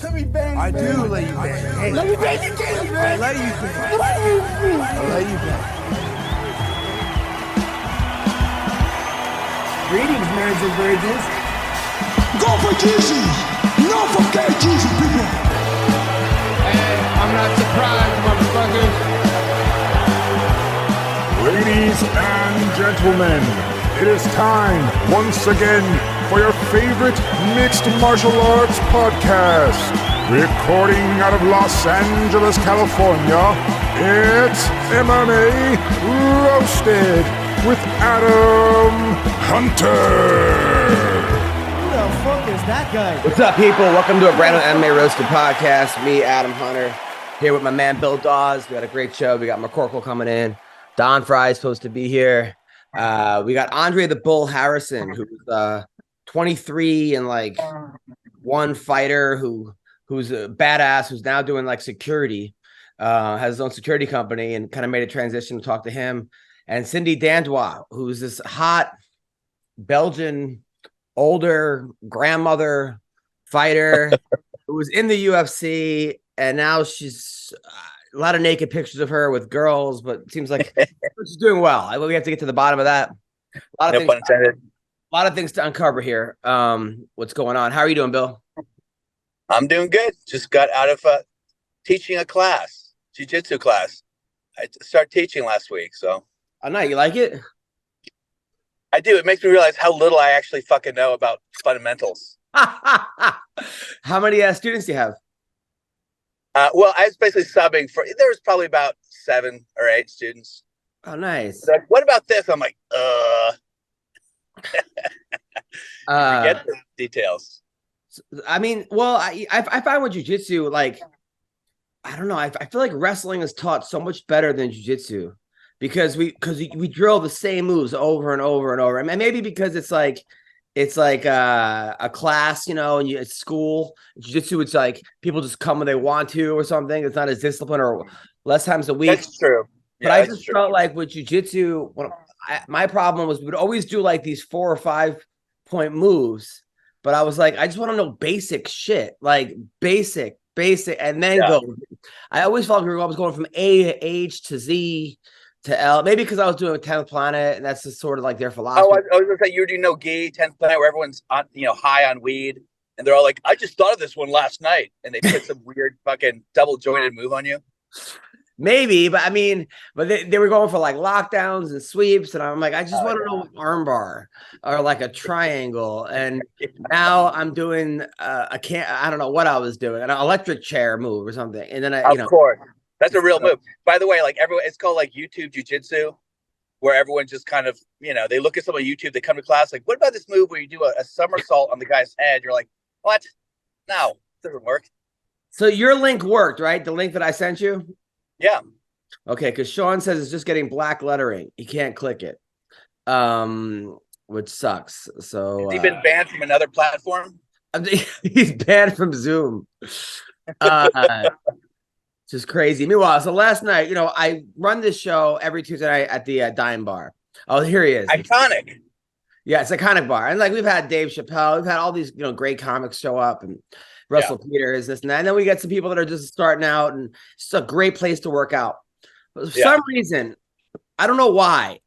Let me bang. I do let you bang. Hey, let me bang you, man. I let you bang. I let you bang. Greetings, marriage and virgins. Go for Jesus. No forget Jesus, people. Hey, I'm not surprised, motherfuckers. Ladies and gentlemen, it is time once again for your favorite mixed martial arts podcast. Recording out of Los Angeles, California, it's MMA Roasted with Adam Hunter. Who the fuck is that guy? What's up, people? Welcome to a brand new MMA Roasted Podcast. Me, Adam Hunter, here with my man Bill Dawes. We got a great show. We got McCorkle coming in. Don Fry's supposed to be here. We got Andre the Bull Harrison, who's 23 and like one fighter who's a badass, who's now doing like security, has his own security company and kind of made a transition to talk to him. And Cindy Dandois, who's this hot Belgian older grandmother fighter who was in the UFC, and now she's a lot of naked pictures of her with girls, but it seems like she's doing well. We have to get to the bottom of that. A lot of things to uncover here. What's going on? How are you doing, Bill? I'm doing good. Just got out of teaching a class, jiu-jitsu class. I started teaching last week, so. Oh, no, you like it? I do. It makes me realize how little I actually fucking know about fundamentals. How many students do you have? Well, I was basically subbing for. There was probably about 7 or 8 students. Oh, nice. Like, what about this? I'm like, Forget the details. I mean, well, I find with jiu-jitsu, like, I don't know. I feel like wrestling is taught so much better than jiu-jitsu because we drill the same moves over and over and over. And maybe because it's like a class, you know, and it's school. Jiu-jitsu, it's like people just come when they want to or something. It's not as disciplined or less times a week. That's true. But I just felt like with jiu-jitsu, my problem was we would always do like these 4 or 5 point moves. But I was like, I just want to know basic shit, like basic, and then go. I always felt like I was going from A to H to Z to L, maybe because I was doing 10th Planet, and that's just sort of like their philosophy. Oh, I was going to say, you were doing no gi, 10th Planet, where everyone's on, high on weed, and they're all like, I just thought of this one last night, and they put some weird fucking double jointed move on you. Maybe, but I mean, they were going for like lockdowns and sweeps, and I'm like, I just want to know armbar or like a triangle, and now I'm doing I don't know what I was doing, an electric chair move or something, and then of course, that's a real move. By the way, like everyone, it's called like YouTube Jiu-Jitsu, where everyone just kind of they look at some on YouTube, they come to class like, what about this move where you do a somersault on the guy's head? You're like, what? No, it doesn't work. So your link worked, right? The link that I sent you. Yeah. Okay, because Sean says it's just getting black lettering. He can't click it, which sucks. So has he been banned from another platform? He's banned from Zoom. Just crazy. Meanwhile, so last night, I run this show every Tuesday night at the Dime Bar. Oh, here he is. Iconic. Yeah, it's Iconic Bar. And like we've had Dave Chappelle, we've had all these great comics show up, and Russell Peters, this and that. And then we get some people that are just starting out, and it's a great place to work out. But for some reason, I don't know why,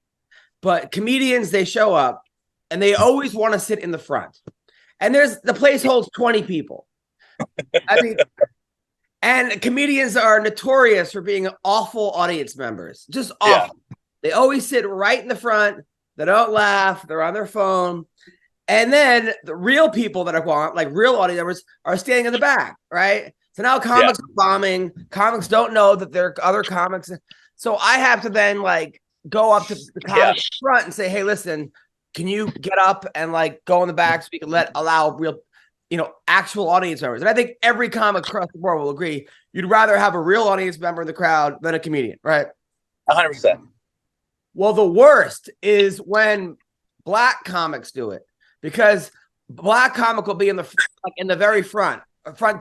but comedians, they show up and they always want to sit in the front. And the place holds 20 people. I mean, and comedians are notorious for being awful audience members. Just awful. Yeah. They always sit right in the front. They don't laugh. They're on their phone. And then the real people that are like real audience members are standing in the back, right? So now comics are bombing. Comics don't know that there are other comics. So I have to then like go up to the comic front and say, hey, listen, can you get up and like go in the back so we can allow real, actual audience members? And I think every comic across the board will agree. You'd rather have a real audience member in the crowd than a comedian, right? 100%. Well, the worst is when black comics do it. Because black comic will be in the very front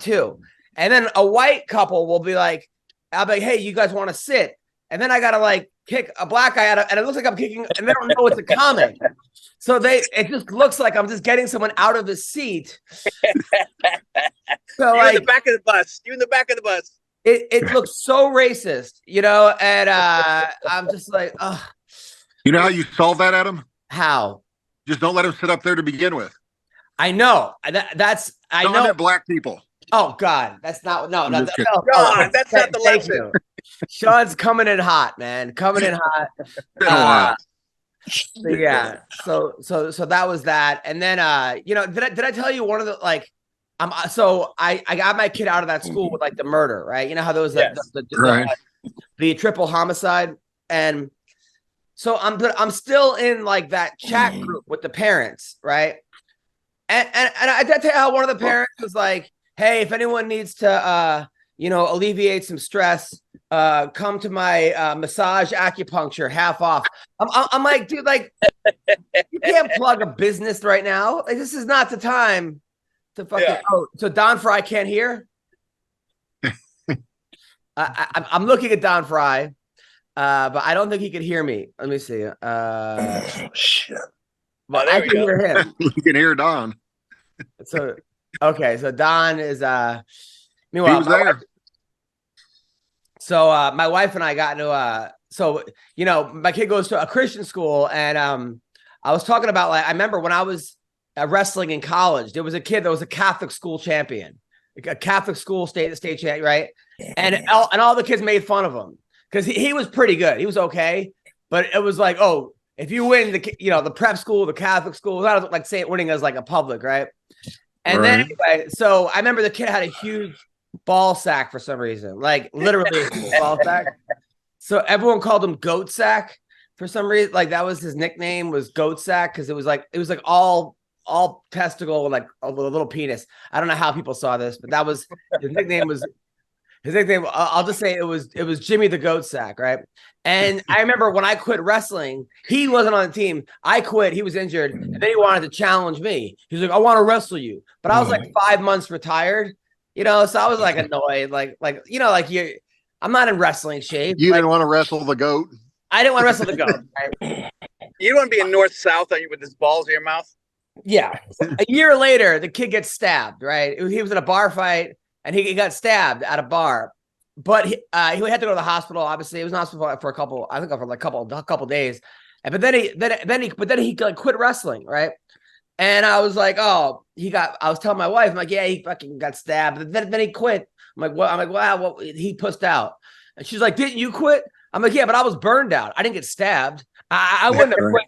too. And then a white couple will be like, I'll be like, hey, you guys want to sit? And then I got to like kick a black guy out of, and it looks like I'm kicking, and they don't know it's a comic. So it just looks like I'm just getting someone out of his seat. So You're in the back of the bus. You're in the back of the bus. It looks so racist, and I'm just like, ugh. You know how you solve that, Adam? How? Just don't let him sit up there to begin with. I know. I know. Black people. Oh God, that's not no. God, that's not the lesson. Sean's coming in hot, man. Coming in hot. Yeah. So that was that, and then did I tell you one of the like, I got my kid out of that school with like the murder, right? You know how there was the triple homicide, and so I'm still in like that chat group with the parents, right? And I did tell you how one of the parents was like, hey, if anyone needs to, alleviate some stress, come to my massage acupuncture, half off. I'm like, dude, like, you can't plug a business right now. Like, this is not the time to fucking. Yeah. Oh, so Don Fry can't hear. I'm looking at Don Fry, but I don't think he can hear me. Let me see. Shit. But I can hear him. You can hear Don. So. Okay, so Don is meanwhile he was there. So my wife and I got into my kid goes to a Christian school, and I was talking about, like, I remember when I was wrestling in college, there was a kid that was a Catholic school champion, a Catholic school state champion, right? And all the kids made fun of him because he was pretty good. He was okay, but it was like, oh, if you win the prep school, the Catholic school, it's not like saying winning as like a public, right? And then anyway, so I remember the kid had a huge ball sack for some reason, like literally a ball sack. So everyone called him Goat Sack for some reason. Like that was his nickname, was Goat Sack, because it was like all testicle and like a little penis. I don't know how people saw this, but that was his nickname. I'll just say it was Jimmy the Goat Sack, right? And I remember when I quit wrestling, he wasn't on the team. I quit. He was injured, and then he wanted to challenge me. He was like, "I want to wrestle you," but I was like 5 months retired, so I was like annoyed, I'm not in wrestling shape. You didn't want to wrestle the goat. I didn't want to wrestle the goat. Right? You don't want to be in north-south with his balls in your mouth. Yeah. A year later, the kid gets stabbed. Right? He was in a bar fight. And he got stabbed at a bar, but he had to go to the hospital. Obviously, he was in hospital for a couple days. But then he like quit wrestling, right? And I was like, I was telling my wife, I'm like, yeah, he fucking got stabbed. But then he quit. I'm like, what? I'm like, wow, well, he pussed out. And she's like, didn't you quit? I'm like, yeah, but I was burned out. I didn't get stabbed. I wouldn't have quit.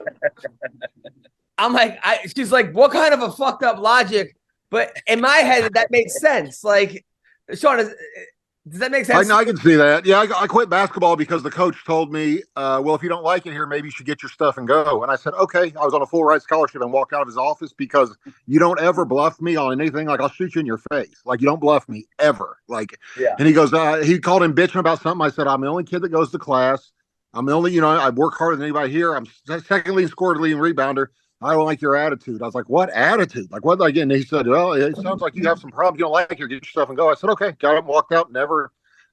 I'm like, she's like, what kind of a fucked up logic? But in my head, that made sense. Like, Sean, does that make sense? I can see that. Yeah, I quit basketball because the coach told me, well, if you don't like it here, maybe you should get your stuff and go. And I said, okay. I was on a full ride scholarship and walked out of his office because you don't ever bluff me on anything. Like, I'll shoot you in your face. Like, you don't bluff me ever. Like, yeah. And he goes, he called him bitching about something. I said, I'm the only kid that goes to class. I'm the only, I work harder than anybody here. I'm second leading scorer, leading rebounder. I don't like your attitude. I was like, what attitude? Like, what? Again, he said, well, it sounds like you have some problems. You don't like it. Get your stuff and go. I said, okay. Got up, walked out, never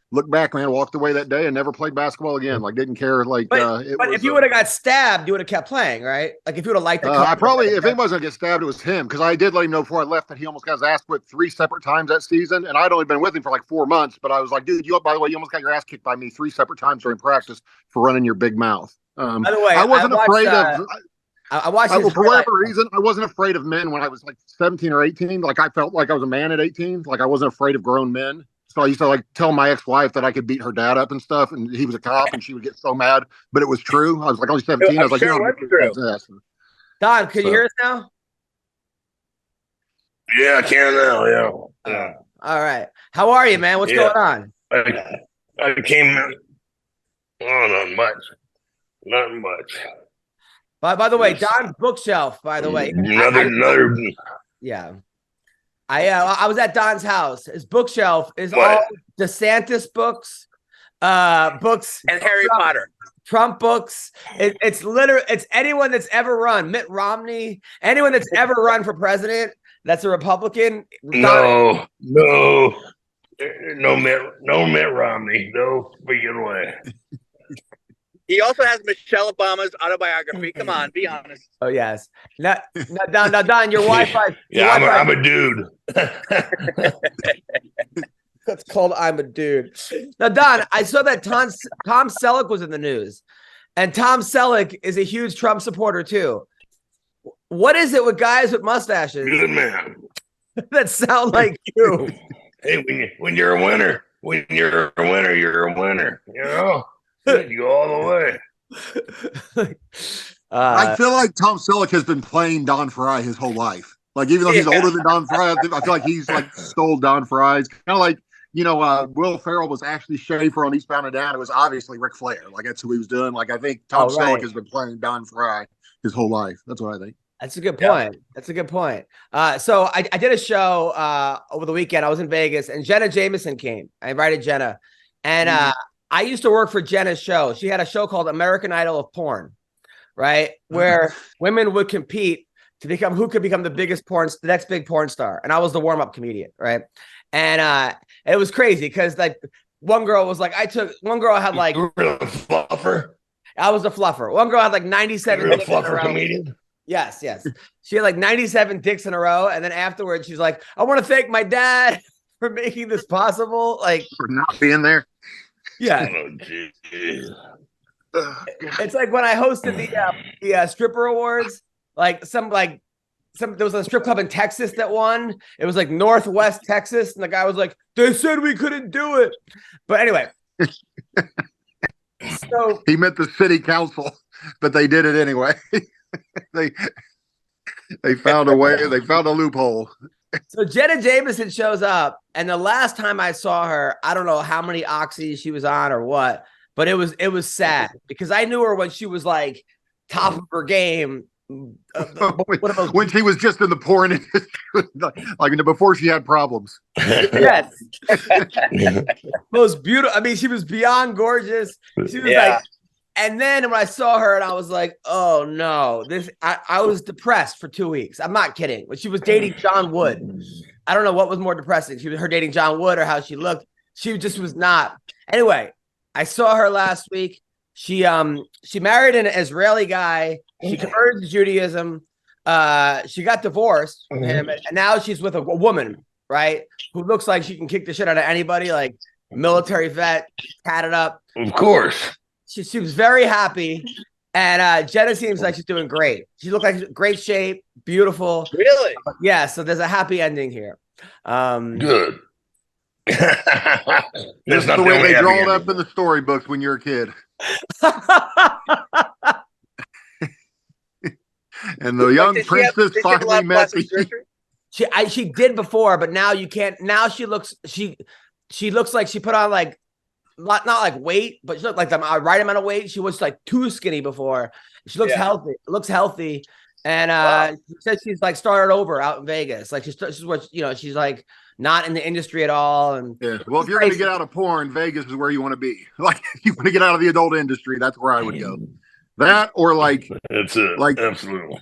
looked back, man. Walked away that day and never played basketball again. Like, didn't care. Like, but if you would have got stabbed, you would have kept playing, right? Like, if you would have liked the I probably, if anybody's going to get stabbed, it was him. Because I did let him know before I left that he almost got his ass whipped 3 separate times that season. And I'd only been with him for like 4 months. But I was like, dude, by the way, you almost got your ass kicked by me 3 separate times during practice for running your big mouth. By the way, I wasn't afraid of. I watched for whatever reason, I wasn't afraid of men when I was like 17 or 18. Like, I felt like I was a man at 18. Like, I wasn't afraid of grown men. So I used to like tell my ex-wife that I could beat her dad up and stuff, and he was a cop, and she would get so mad. But it was true. I was like only 17. I was like, Don, can you hear us now? Yeah, I can now. Yeah. All right. How are you, man? What's going on? I came. Oh, not much. By the way, Don's bookshelf. By the way, another. Yeah, I was at Don's house. His bookshelf is all DeSantis books, and Harry Potter, Trump books. It's literally anyone that's ever run, Mitt Romney, anyone that's ever run for president that's a Republican. No Mitt Romney. No freaking way. He also has Michelle Obama's autobiography. Come on, be honest. Oh yes. Now, Don, your Wi-Fi. Yeah, I'm a dude. That's called I'm a dude. Now, Don, I saw that Tom Selleck was in the news, and Tom Selleck is a huge Trump supporter too. What is it with guys with mustaches Good man. that sound like you? Hey, when you're a winner, you're a winner. You know, you go all the way. I feel like Tom Selleck has been playing Don Fry his whole life. Like, even though he's older than Don Fry, I feel like he's like stole Don Fry's. Kind of like, Will Ferrell was Ashley Schaefer on Eastbound and Down. It was obviously Ric Flair. Like, that's who he was doing. Like, I think Tom Selleck has been playing Don Fry his whole life. That's what I think. That's a good point. That's a good point. So I did a show over the weekend. I was in Vegas, and Jenna Jameson came. I invited Jenna. And I used to work for Jenna's show. She had a show called American Idol of Porn, right? Where women would compete to become who could become the next big porn star. And I was the warm-up comedian, right? And it was crazy because like one girl was like, one girl had like You were the fluffer. I was the fluffer. One girl had like 97 You were the dicks in a fluffer row. comedian. Yes. She had like 97 dicks in a row. And then afterwards, she's like, I want to thank my dad for making this possible. Like, For not being there. yeah. Oh, geez. It's like when I hosted the stripper awards, there was a strip club in Texas that won. It was like Northwest Texas. And the guy was like, they said we couldn't do it. But anyway. So He meant the city council, but they did it anyway. They found a way. They found a loophole. So Jenna Jameson shows up, and the last time I saw her, I don't know how many oxys she was on or what, but it was sad because I knew her when she was like top of her game. When she was just in the porn industry, like before she had problems. Yes, most beautiful. I mean, she was beyond gorgeous. She was like. And then when I saw her, and I was like, "Oh no!" I was depressed for 2 weeks. I'm not kidding. When she was dating John Wood, I don't know what was more depressing. Her dating John Wood or how she looked. She just was not. Anyway, I saw her last week. She married an Israeli guy. She converted to Judaism. She got divorced from him, and now she's with a woman, right? Who looks like she can kick the shit out of anybody, like military vet, tatted up. Of course. She was very happy, and Jenna seems like she's doing great. She looked like she's in great shape, beautiful. Really? Yeah, so there's a happy ending here. Good. That's the way they draw it up in the storybooks when you're a kid. And the young princess finally met She did before, but now you can't. Now she looks like she put on like not like weight, but she looked like the right amount of weight. She was like too skinny before. She looks healthy. Looks healthy, and she said she's like started over out in Vegas. Like she's what she's like not in the industry at all. And well, if you're going to get out of porn, Vegas is where you want to be. Like if you want to get out of the adult industry, that's where I would go. That or like that's it. Like absolutely.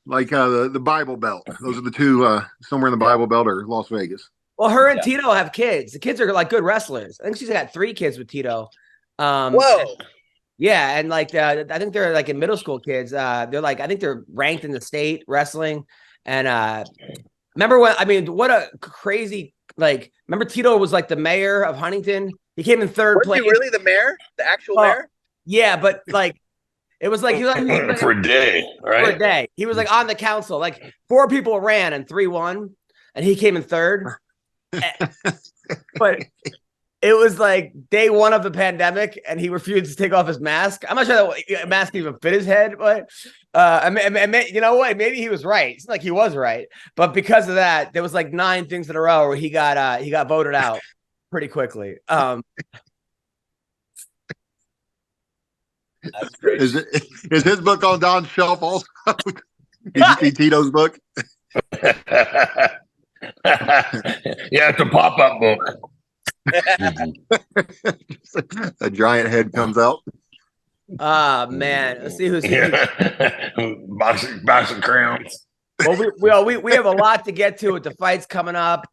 Like the Bible Belt. Those are the two somewhere in the Bible Belt or Las Vegas. Well, her and Tito have kids. The kids are like good wrestlers. I think she's got 3 kids with Tito. Whoa. Yeah, and like I think they're like in middle school kids. They're like I think they're ranked in the state wrestling. And remember what a crazy remember Tito was like the mayor of Huntington. He came in 3rd place. Was he really the mayor? The actual mayor? Yeah, but like it was like he was like for a day, right? For a day. He was like on the council. Like 4 people ran and 3 won, and he came in 3rd. But it was like day 1 of the pandemic, and he refused to take off his mask. I'm not sure that mask even fit his head, but you know what? Maybe he was right. It's like he was right, but because of that, there was like 9 things in a row where he got voted out pretty quickly. That's great. Is his book on Don's shelf also? Did you see Tito's book? Yeah, it's a pop-up book. A giant head comes out. Man, let's see who's box of crowns. Well, we have a lot to get to with the fights coming up.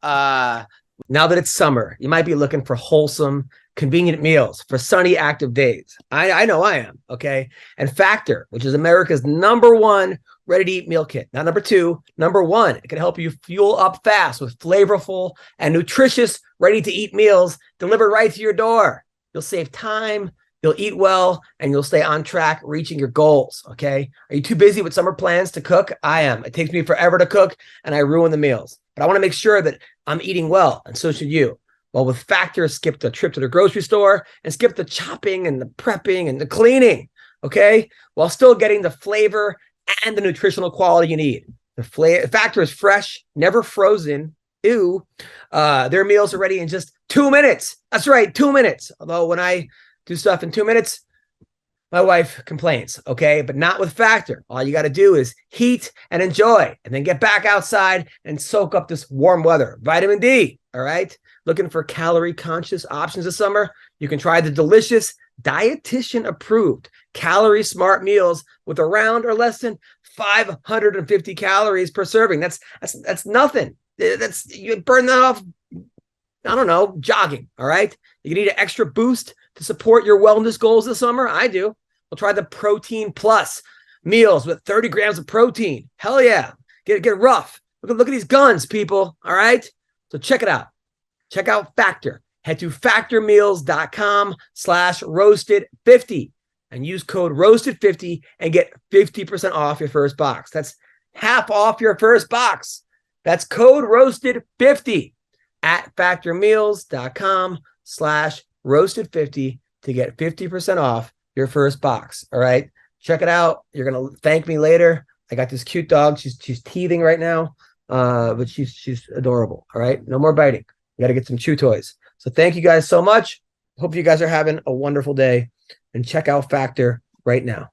Now that it's summer, you might be looking for wholesome, convenient meals for sunny, active days. I know I am, okay? And Factor, which is America's #1 ready-to-eat meal kit. Not number 2, #1. It can help you fuel up fast with flavorful and nutritious ready-to-eat meals delivered right to your door. You'll save time, you'll eat well, and you'll stay on track reaching your goals, okay? Are you too busy with summer plans to cook? I am. It takes me forever to cook, and I ruin the meals. But I want to make sure that I'm eating well, and so should you. Well, with Factor, skip the trip to the grocery store and skip the chopping and the prepping and the cleaning, okay? While still getting the flavor and the nutritional quality you need. Factor is fresh, never frozen. Ew. Their meals are ready in just 2 minutes. That's right, 2 minutes. Although when I do stuff in 2 minutes, my wife complains, okay? But not with Factor. All you got to do is heat and enjoy, and then get back outside and soak up this warm weather. Vitamin D, all right? Looking for calorie-conscious options this summer? You can try the delicious, dietitian-approved, calorie-smart meals with around or less than 550 calories per serving. That's nothing. You burn that off, I don't know, jogging, all right? You need an extra boost to support your wellness goals this summer? I do. We'll try the Protein Plus meals with 30 grams of protein. Hell yeah. Get rough. Look at these guns, people, all right? So check it out. Check out Factor. Head to factormeals.com/roasted50 and use code roasted50 and get 50% off your first box. That's half off your first box. That's code roasted50 at factormeals.com/roasted50 to get 50% off your first box. All right. Check it out. You're going to thank me later. I got this cute dog. She's teething right now. But she's adorable. All right. No more biting. You got to get some chew toys. So thank you guys so much. Hope you guys are having a wonderful day, and check out Factor right now.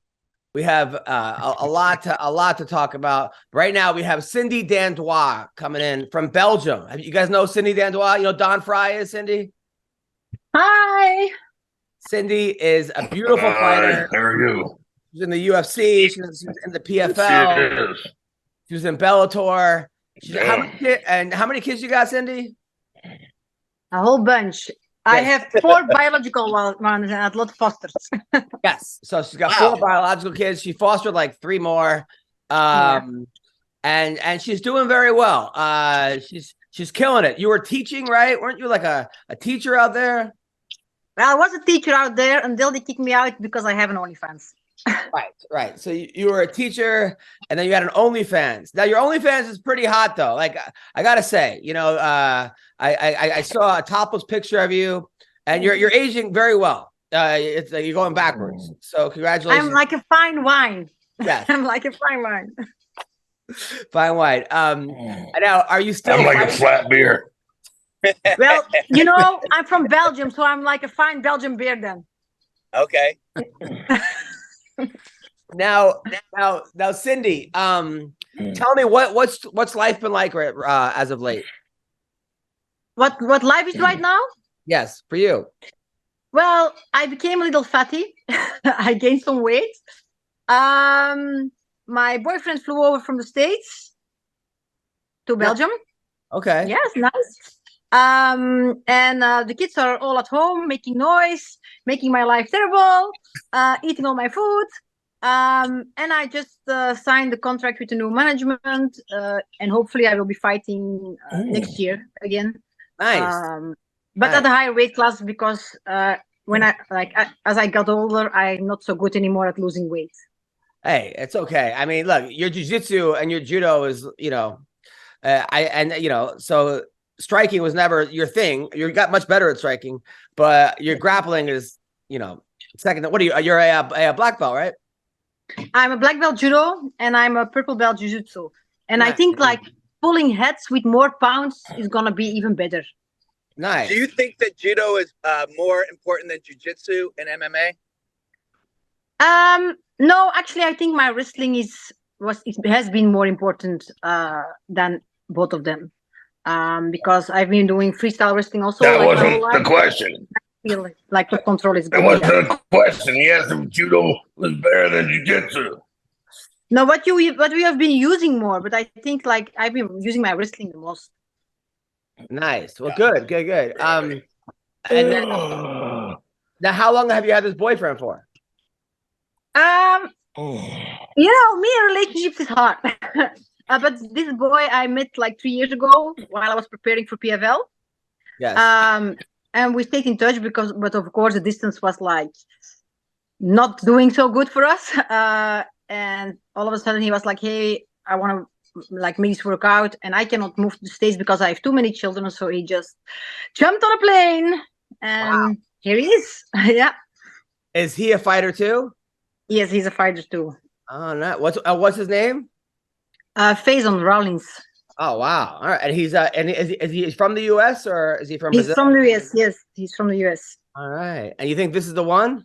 We have a lot to talk about. Right now, we have Cindy Dandois coming in from Belgium. You guys know Cindy Dandois? You know Don Fry is, Cindy? Hi. Cindy is a beautiful fighter. How are you? She's in the UFC. She's in the PFL. She was in Bellator. How many kids you got, Cindy? A whole bunch. Yes. I have 4 biological ones and a lot of fosters. Yes. So she's got 4 biological kids. She fostered like 3 more. And she's doing very well. She's killing it. You were teaching, right? Weren't you like a teacher out there? Well, I was a teacher out there until they kicked me out because I have an OnlyFans. Right. So you were a teacher, and then you had an OnlyFans. Now your OnlyFans is pretty hot, though. Like I gotta say, I saw a topless picture of you, and you're aging very well. It's you're going backwards. So congratulations. I'm like a fine wine. Yes, I'm like a fine wine. Fine wine. Now are you still? I'm like a flat beer. Well, I'm from Belgium, so I'm like a fine Belgian beer then. Okay. Now, Cindy, tell me what's life been like as of late? What life is right now? Yes, for you. Well, I became a little fatty. I gained some weight. My boyfriend flew over from the States to Belgium. Okay. Yes, nice. And the kids are all at home making noise, making my life terrible, eating all my food. And I just signed the contract with the new management, and hopefully I will be fighting next year again. Nice. But at a higher weight class, because as I got older, I'm not so good anymore at losing weight. Hey, it's okay. I mean, look, your jiu-jitsu and your judo is, so striking was never your thing. You got much better at striking, but your grappling is, second. What are you? You're a black belt, right? I'm a black belt judo, and I'm a purple belt jiu-jitsu. And nice. I think pulling heads with more pounds is gonna be even better. Nice. Do you think that judo is more important than jiu-jitsu and MMA? No, actually, I think my wrestling has been more important than both of them. Because I've been doing freestyle wrestling also. That wasn't the question. I feel like the control is good. That wasn't the question. Yes, if judo was better than jiu-jitsu. No, what we have been using more, but I think I've been using my wrestling the most. Nice. Well, good. And then, now, how long have you had this boyfriend for? Me, relationships is hard. But this boy I met like 3 years ago while I was preparing for PFL. Yes. And we stayed in touch but of course the distance was like not doing so good for us. And all of a sudden he was like, hey, I want to like make this work out, and I cannot move to the States because I have too many children. So he just jumped on a plane, and here he is. Yeah. Is he a fighter too? Yes, he's a fighter too. Oh, no. What's his name? Faison Rawlings. Oh, wow. All right. And he's is he from the US or is he from He's Brazil? from the US. Yes, he's from the US. All right. And you think this is the one?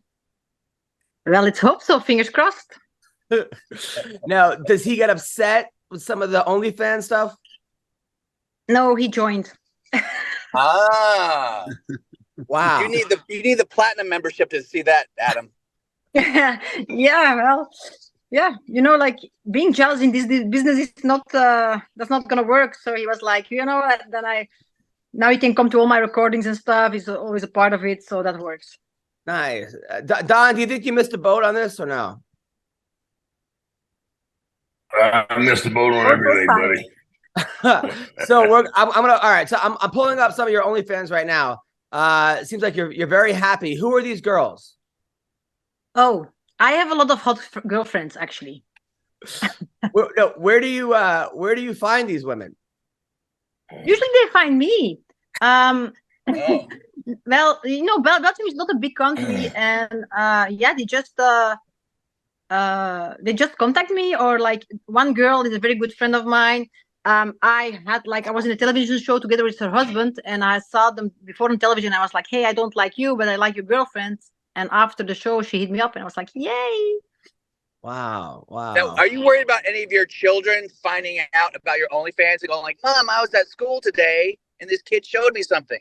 Well, let's hope so. Fingers crossed. Now, does he get upset with some of the OnlyFans stuff? No, he joined. Ah. Wow. You need the platinum membership to see that, Adam. Yeah, well, yeah, like being jealous in this business is not that's not gonna work. So he was like, then now he can come to all my recordings and stuff. He's always a part of it, so that works. Nice. Don, do you think you missed a boat on this or no? I missed the boat on everything, buddy. So I'm gonna. All right. So I'm pulling up some of your OnlyFans right now. It seems like you're very happy. Who are these girls? Oh, I have a lot of hot girlfriends actually. Where do you find these women? Usually they find me. Well, Belgium is not a big country, and they just contact me, or like one girl is a very good friend of mine. I was in a television show together with her husband, and I saw them before on television. I was like, hey, I don't like you, but I like your girlfriend. And after the show, she hit me up, and I was like, yay. Wow. Now, are you worried about any of your children finding out about your OnlyFans and going like, Mom, I was at school today, and this kid showed me something?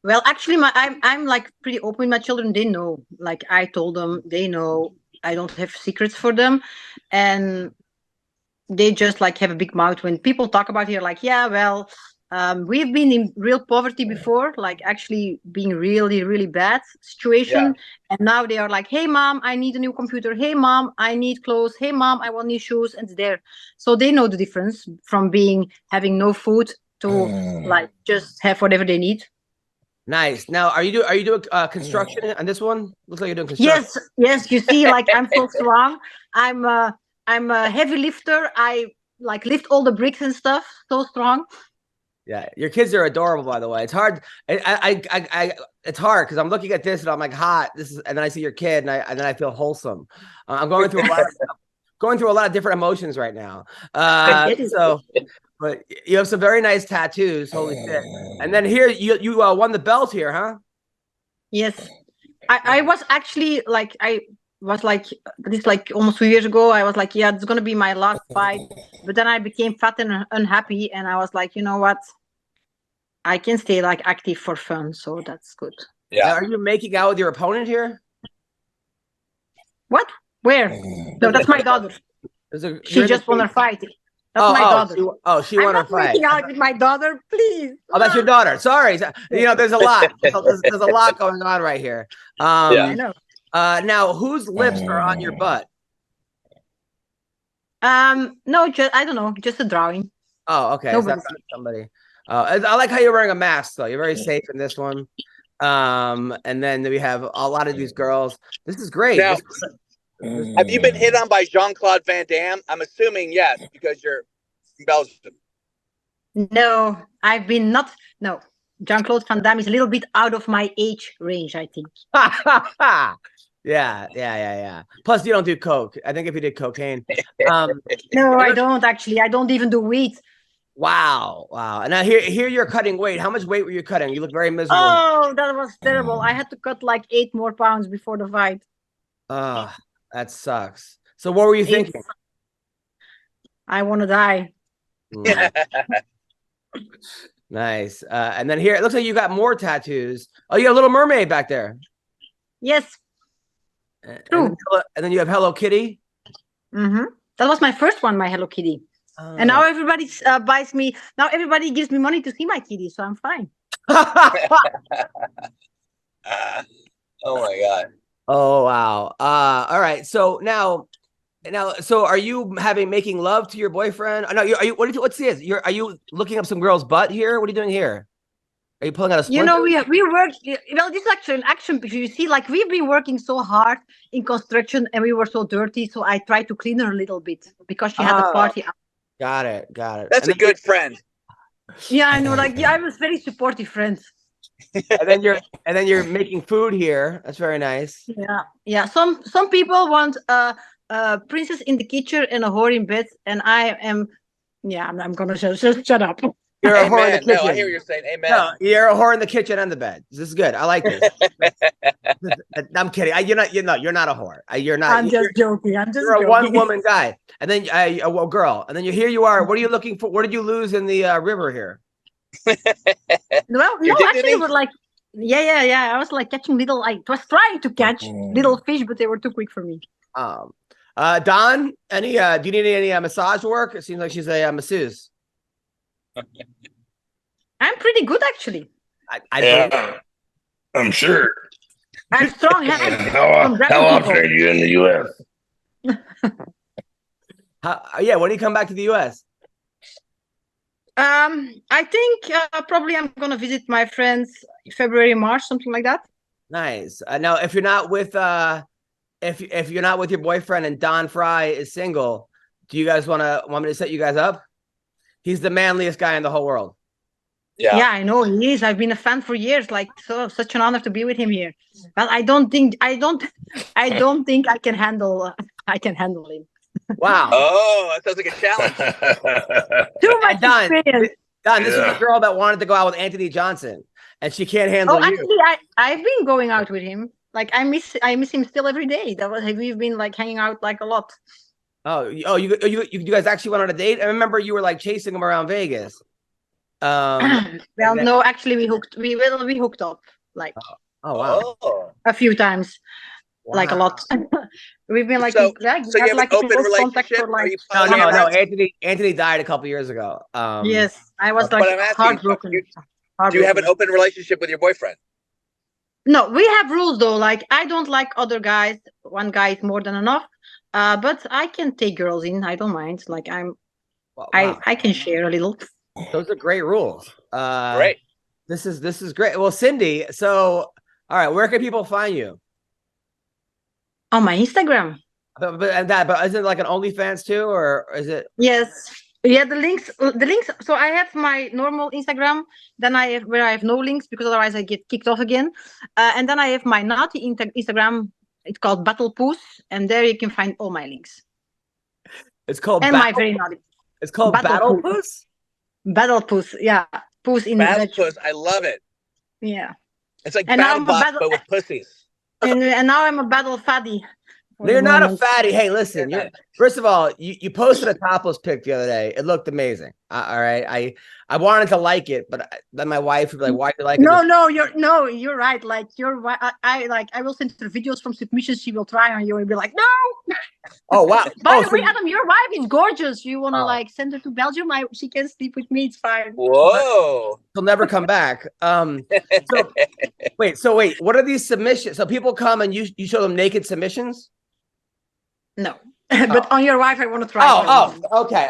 Well, actually, I'm like pretty open with my children. They know. Like I told them, they know. I don't have secrets for them, and they just like have a big mouth when people talk about here. Like, yeah, well, we've been in real poverty before, like actually being really, really bad situation. Yeah. And now they are like, hey, Mom, I need a new computer. Hey, Mom, I need clothes. Hey, Mom, I want new shoes. And it's there. So they know the difference from having no food to like just have whatever they need. Nice. Now, are you doing construction on this one? Looks like you're doing construction. Yes. You see, like I'm so strong. I'm a heavy lifter. I like lift all the bricks and stuff. So strong. Yeah, your kids are adorable, by the way. It's hard. It's hard because I'm looking at this and I'm like, hot. And then I see your kid and then I feel wholesome. I'm going through a lot of different emotions right now. But you have some very nice tattoos. Holy shit! And then here you won the belt here, huh? Yes, I was actually like this like almost 2 years ago. I was like, yeah, it's gonna be my last fight. But then I became fat and unhappy, and I was like, you know what? I can stay like active for fun, so that's good. Yeah. Now, are you making out with your opponent here? What? Where? No, that's my daughter. She just won her fight. That's my daughter. She won her fight. I'm not making out with my daughter, please. Oh, that's your daughter. Sorry. There's a lot. There's a lot going on right here. I know. Now, whose lips are on your butt? No, I don't know. Just a drawing. Oh, okay. So that's not somebody. I like how you're wearing a mask, though. You're very safe in this one. And then we have a lot of these girls. This is great. Now, have you been hit on by Jean-Claude Van Damme? I'm assuming yes, because you're from Belgium. No, I've been not. No, Jean-Claude Van Damme is a little bit out of my age range, I think. Yeah. Plus, you don't do coke. I think if you did cocaine. No, I don't actually. I don't even do weed. Wow. And now here you're cutting weight. How much weight were you cutting? You look very miserable. Oh, that was terrible. I had to cut like 8 more pounds before the fight. That sucks. So what were you thinking? I want to die. Nice. And then here, it looks like you got more tattoos. Oh, you got a Little Mermaid back there. Yes. True. And then you have Hello Kitty. Mm-hmm. That was my first one, my Hello Kitty. And now everybody buys me. Now everybody gives me money to see my kitties, so I'm fine. Oh my God. Oh wow. All right. So now, so are you making love to your boyfriend? No, are you? What's this? Are you looking up some girl's butt here? What are you doing here? Are you pulling out a splinter? You know, we work. Well, this is actually an action picture. You see, like we've been working so hard in construction, and we were so dirty. So I tried to clean her a little bit because she had a party. Got it. That's a good friend. Yeah, I know. Like, I was very supportive friend. and then you're making food here. That's very nice. Yeah. Some people want a princess in the kitchen and a whore in bed, and I am. Yeah, I'm gonna just shut up. You're a whore in the kitchen. No, I hear what you're saying. Amen. No, you're a whore in the kitchen and the bed. This is good. I like this. I'm kidding. You're not a whore. You're not. I'm just joking. You're a one-woman guy, and then a girl, and then here you are. What are you looking for? What did you lose in the river here? Well, no, actually, it was like, yeah. I was like catching little. I was trying to catch little fish, but they were too quick for me. Don, do you need any massage work? It seems like she's a masseuse. I'm pretty good, actually. I'm sure. I'm strong. How often are you in the U.S.? When do you come back to the U.S.? I think probably I'm gonna visit my friends February, March, something like that. Nice. Now, if you're not with if you're not with your boyfriend and Don Fry is single, do you guys want me to set you guys up? He's the manliest guy in the whole world. Yeah, I know he is. I've been a fan for years. Like, such an honor to be with him here. But I don't think I can handle. I can handle him. Wow. Oh, that sounds like a challenge. Too much experience. Don, this is the girl that wanted to go out with Anthony Johnson, and she can't handle you. Actually, I've been going out with him. Like, I miss him still every day. We've been like hanging out like a lot. You guys actually went on a date? I remember you were like chasing him around Vegas. No, actually we hooked up like a few times. Wow. Like a lot. We've been like, so you have like an open relationship? For, like, no. Anthony died a couple years ago. Yes, I was like heartbroken. Do you have an open relationship with your boyfriend? No, we have rules though. Like, I don't like other guys. One guy is more than enough. But I can take girls in. I don't mind. Like, I can share a little. Those are great rules. Great. This is great. Well, Cindy, so all right, where can people find you? On my Instagram. But is it like an OnlyFans too, or is it? Yes. Yeah, the links. So I have my normal Instagram. Then I have no links because otherwise I get kicked off again. And then I have my naughty Instagram. It's called Battle Poos, and there you can find all my links. It's called my very naughty. It's called Battle Poos. Battle Poos, yeah, Poos in Battle Poos. I love it. Yeah, it's like Battle Bots, but with pussies. And now I'm a battle fatty. You're not a fatty. Hey, listen. First of all, you posted a topless pic the other day. It looked amazing. All right, I wanted to like it, but then my wife would be like, "Why do you like it?" You're right. Like, I will send her videos from submissions. She will try on you and be like, "No." Oh wow! By the way, Adam, your wife is gorgeous. You wanna like send her to Belgium? She can sleep with me. It's fine. Whoa! She'll never come back. Wait. What are these submissions? So people come and you show them naked submissions? No, but on your wife, I want to try. Okay.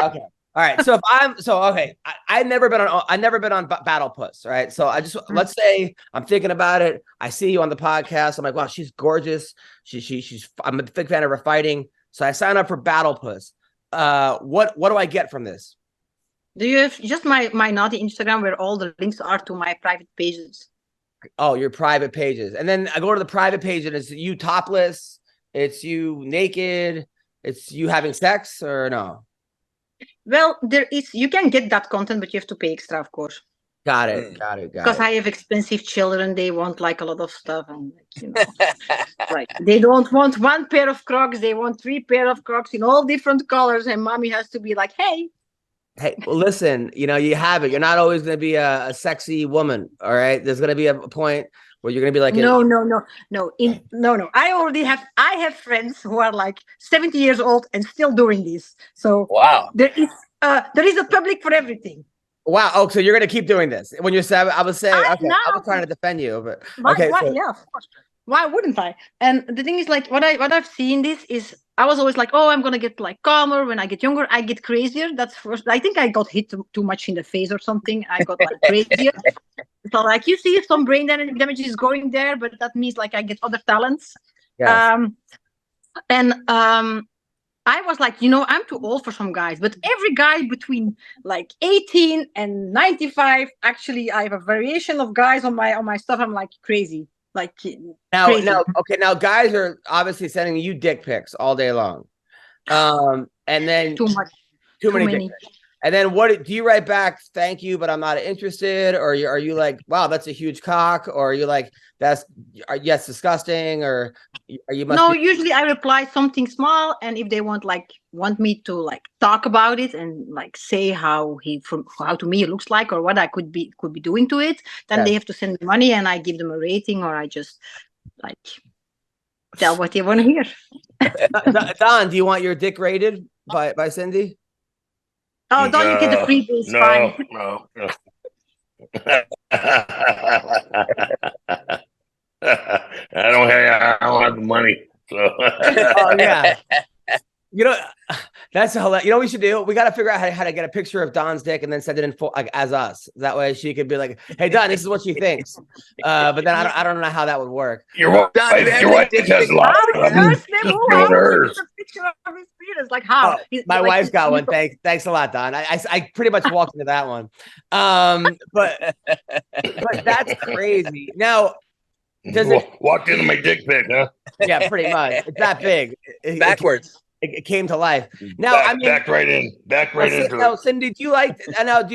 All right. So I've never been on Battle Puss. Right. So let's say I'm thinking about it. I see you on the podcast. I'm like, wow, she's gorgeous. I'm a big fan of her fighting. So I sign up for Battle Puss. What do I get from this? Do you have just my naughty Instagram where all the links are to my private pages? Oh, your private pages. And then I go to the private page and it's you topless. It's you naked. It's you having sex or no? Well, you can get that content, but you have to pay extra, of course. Got it. Because I have expensive children. They want like a lot of stuff. And like, they don't want one pair of Crocs. They want 3 pair of Crocs in all different colors. And mommy has to be like, hey, well, listen, you have it. You're not always going to be a sexy woman. All right. There's going to be a point where you're going to be like, no. I have friends who are like 70 years old and still doing this. So wow, there is there is a public for everything. Wow. Oh, so you're gonna keep doing this when you're 7? I was saying, okay, now, I was trying to defend you, but why, okay. So, yeah, of course. Why wouldn't I? And the thing is, like, what I've seen this is, I was always like, oh, I'm gonna get like calmer when I get younger. I get crazier. That's first. I think I got hit too much in the face or something. I got like crazier. So like, you see some brain damage is going there, but that means like I get other talents. yes. I was like, I'm too old for some guys, but every guy between like 18 and 95, actually, I have a variation of guys on my stuff. I'm like crazy, like crazy. Now guys are obviously sending you dick pics all day long, and then too many. Dick pics. And then what do you write back? Thank you, but I'm not interested. Or are you like, wow, that's a huge cock? Or are you like, yes, disgusting? Or are you? Usually I reply something small, and if they want me to like talk about it and like say how to me it looks like or what I could be doing to it, then they have to send me money, and I give them a rating, or I just like tell what they want to hear. Don, do you want your dick rated by Cindy? Oh, don't you get the freebies? Fine. No. I don't have the money. So. Oh yeah. That's hilarious. You know what we should do? We got to figure out how to get a picture of Don's dick and then send it in full, like as us. That way she could be like, "Hey Don, this is what she thinks." But then I don't know how that would work. Your wife has a lot of picture of his penis. Like how? My wife's got one. Thanks a lot, Don. I pretty much walked into that one. But that's crazy. Now, walked into my dick pic, huh? Yeah, pretty much. It's that big. Backwards. It came to life. Now, back right into it. Now, Cindy, do you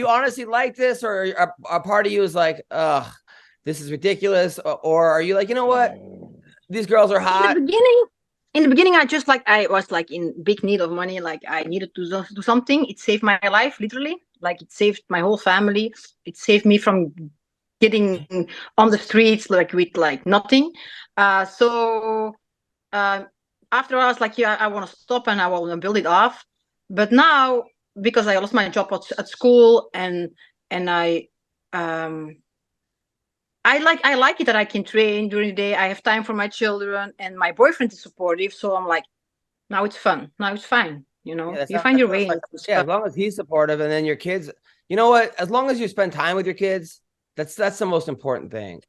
honestly like this, or a part of you is like, ugh, this is ridiculous, or are you like, you know what, these girls are hot? In the beginning, I was like in big need of money. Like I needed to do something. It saved my life, literally. Like it saved my whole family. It saved me from getting on the streets like with like nothing. After I was like, yeah, I want to stop and I want to build it off. But now, because I lost my job at school and I like it that I can train during the day. I have time for my children, and my boyfriend is supportive. So I'm like, now it's fun. Now it's fine. You find your way. As long as he's supportive, and then your kids. You know what? As long as you spend time with your kids, that's the most important thing.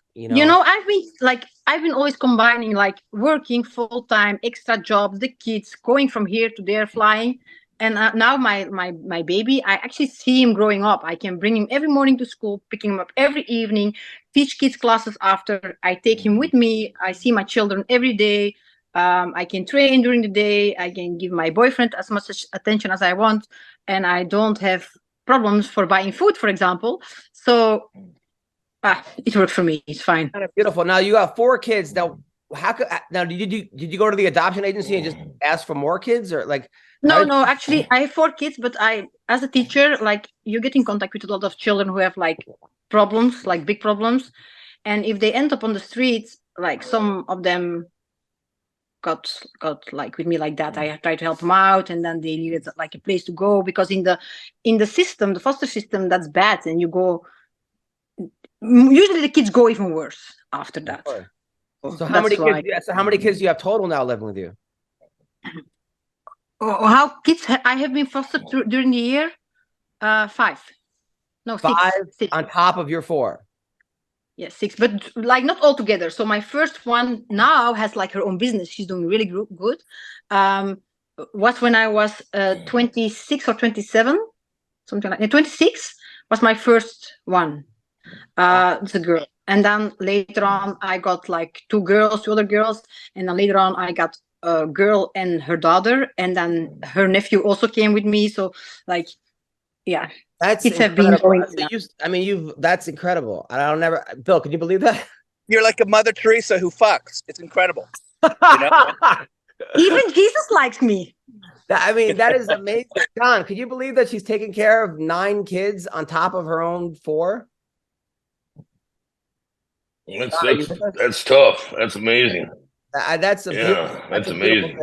I've been always combining like working full time, extra jobs, the kids, going from here to there, flying. And now my baby, I actually see him growing up. I can bring him every morning to school, picking him up every evening, teach kids classes after. I take him with me. I see my children every day. I can train during the day. I can give my boyfriend as much attention as I want. And I don't have problems for buying food, for example. So it worked for me. It's fine. Kind of beautiful. Now you got 4 kids. Now, did you go to the adoption agency and just ask for more kids, or like? No. Actually, I have 4 kids, but as a teacher, like you get in contact with a lot of children who have like problems, like big problems, and if they end up on the streets, like some of them got like with me like that. I tried to help them out, and then they needed like a place to go, because in the system, the foster system, that's bad, and you go. Usually the kids go even worse after that. So how many kids do you have total now living with you? How kids I have been fostered during the year? 5. No, 6. 5 on top of your 4. Yeah, 6, but like not all together. So my first one now has like her own business. She's doing really good. Was when I was 26 or 27, something like that. 26 was my first one. It's a girl, and then later on I got like 2 other girls, and then later on I got a girl and her daughter, and then her nephew also came with me. So like, yeah, kids have been going. That's incredible. Bill, can you believe that? You're like a Mother Teresa who fucks. It's incredible. Even Jesus likes me. That is amazing. Don, could you believe that she's taking care of 9 kids on top of her own 4? That's tough. That's amazing. That's amazing.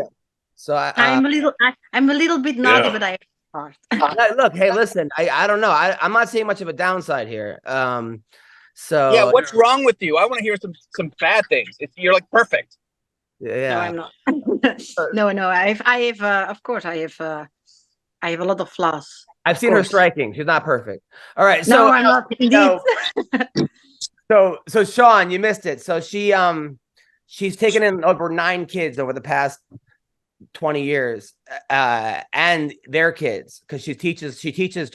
So I'm a little bit naughty, but hard. Look, hey, listen, I don't know. I'm not seeing much of a downside here. So Yeah, what's wrong with you? I want to hear some bad things. You're like perfect. yeah. No, I'm not. No. I have. Of course, I have a lot of flaws. I've seen her striking. She's not perfect. All right. No, So I'm not. Indeed. So Sean, you missed it. So she's taken in over 9 kids over the past 20 years, and their kids, because she teaches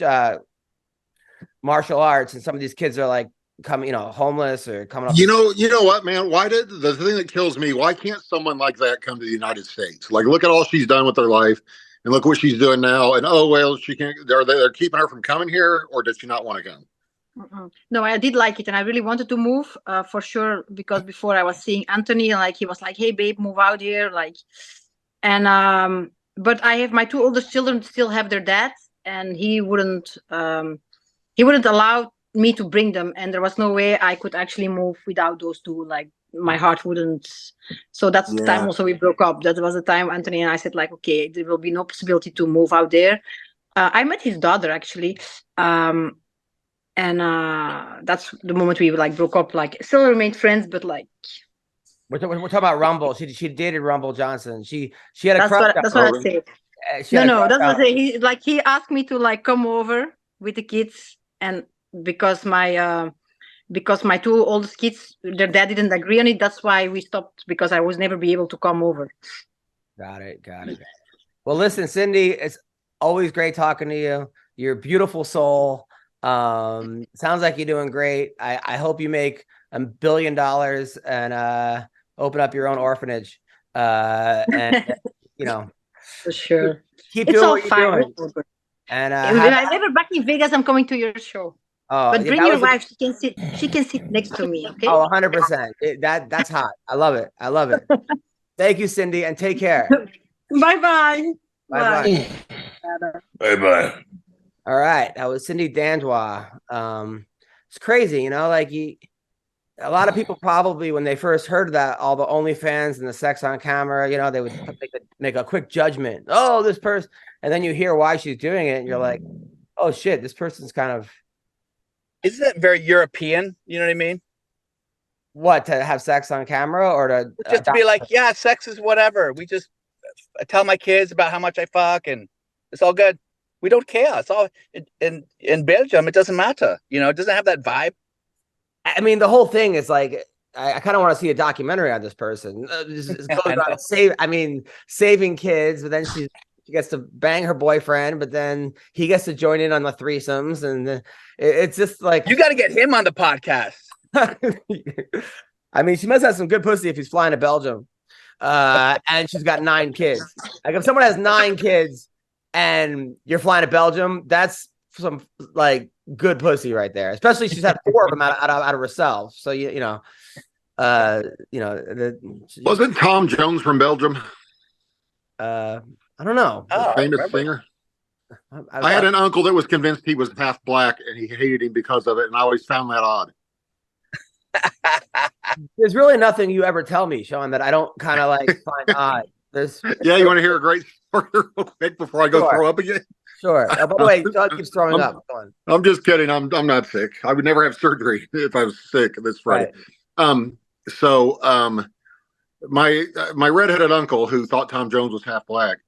martial arts, and some of these kids are like homeless or coming up. You know what, man? Why did the thing that kills me? Why can't someone like that come to the United States? Like, look at all she's done with her life, and look what she's doing now. And oh well, she can't. They're keeping her from coming here, or does she not want to come? No, I did like it, and I really wanted to move for sure, because before I was seeing Anthony, like he was like, "Hey, babe, move out here," like, and but I have my 2 oldest children still have their dad, and he wouldn't allow me to bring them, and there was no way I could actually move without those 2. Like my heart wouldn't. So that's the time also we broke up. That was the time Anthony and I said, like, okay, there will be no possibility to move out there. I met his daughter actually. And that's the moment we like broke up. Like, still remained friends, but like we're talking about Rumble. She dated Rumble Johnson. She had a crush. That's what I say. No, that's what I say. He asked me to like come over with the kids, and because my 2 oldest kids, their dad didn't agree on it. That's why we stopped, because I was never be able to come over. Got it. Well, listen, Cindy, it's always great talking to you. You're a beautiful soul. Sounds like you're doing great. I hope you make $1 billion and open up your own orphanage. And for sure, keep it's doing all what fine. you're doing. And if I'm ever back in Vegas, I'm coming to your show. But bring your wife. She can sit next to me. Okay. Oh, 100%. That's hot. I love it. Thank you, Cindy, and take care. Bye. Bye. Bye. All right, that was Cindy Dandois. It's crazy, like a lot of people probably, when they first heard that, all the OnlyFans and the sex on camera, they would make a quick judgment. Oh, this person, and then you hear why she's doing it, and you're like, oh shit, this person's kind of. Isn't that very European? You know what I mean? What, to have sex on camera, or to just to be like, yeah, sex is whatever. I tell my kids about how much I fuck, and it's all good. We don't care. It's all in Belgium. It doesn't matter. It doesn't have that vibe. I mean, the whole thing is like, I kind of want to see a documentary on this person. Saving kids, but then she gets to bang her boyfriend, but then he gets to join in on the threesomes, and it's just like, you got to get him on the podcast. I mean, she must have some good pussy if he's flying to Belgium, and she's got 9 kids. Like, if someone has 9 kids and you're flying to Belgium, that's some like good pussy right there. Especially she's had 4 of them out of herself. So wasn't Tom Jones from Belgium? I don't know. Famous singer. I had an uncle that was convinced he was half black, and he hated him because of it, and I always found that odd. There's really nothing you ever tell me, Sean, that I don't kind of like find odd. Yeah, you want to hear a great story real quick before I go throw up again? Sure. By the way, Doug keeps throwing up. Go on. I'm just kidding. I'm not sick. I would never have surgery if I was sick this Friday. Right. My redheaded uncle, who thought Tom Jones was half black,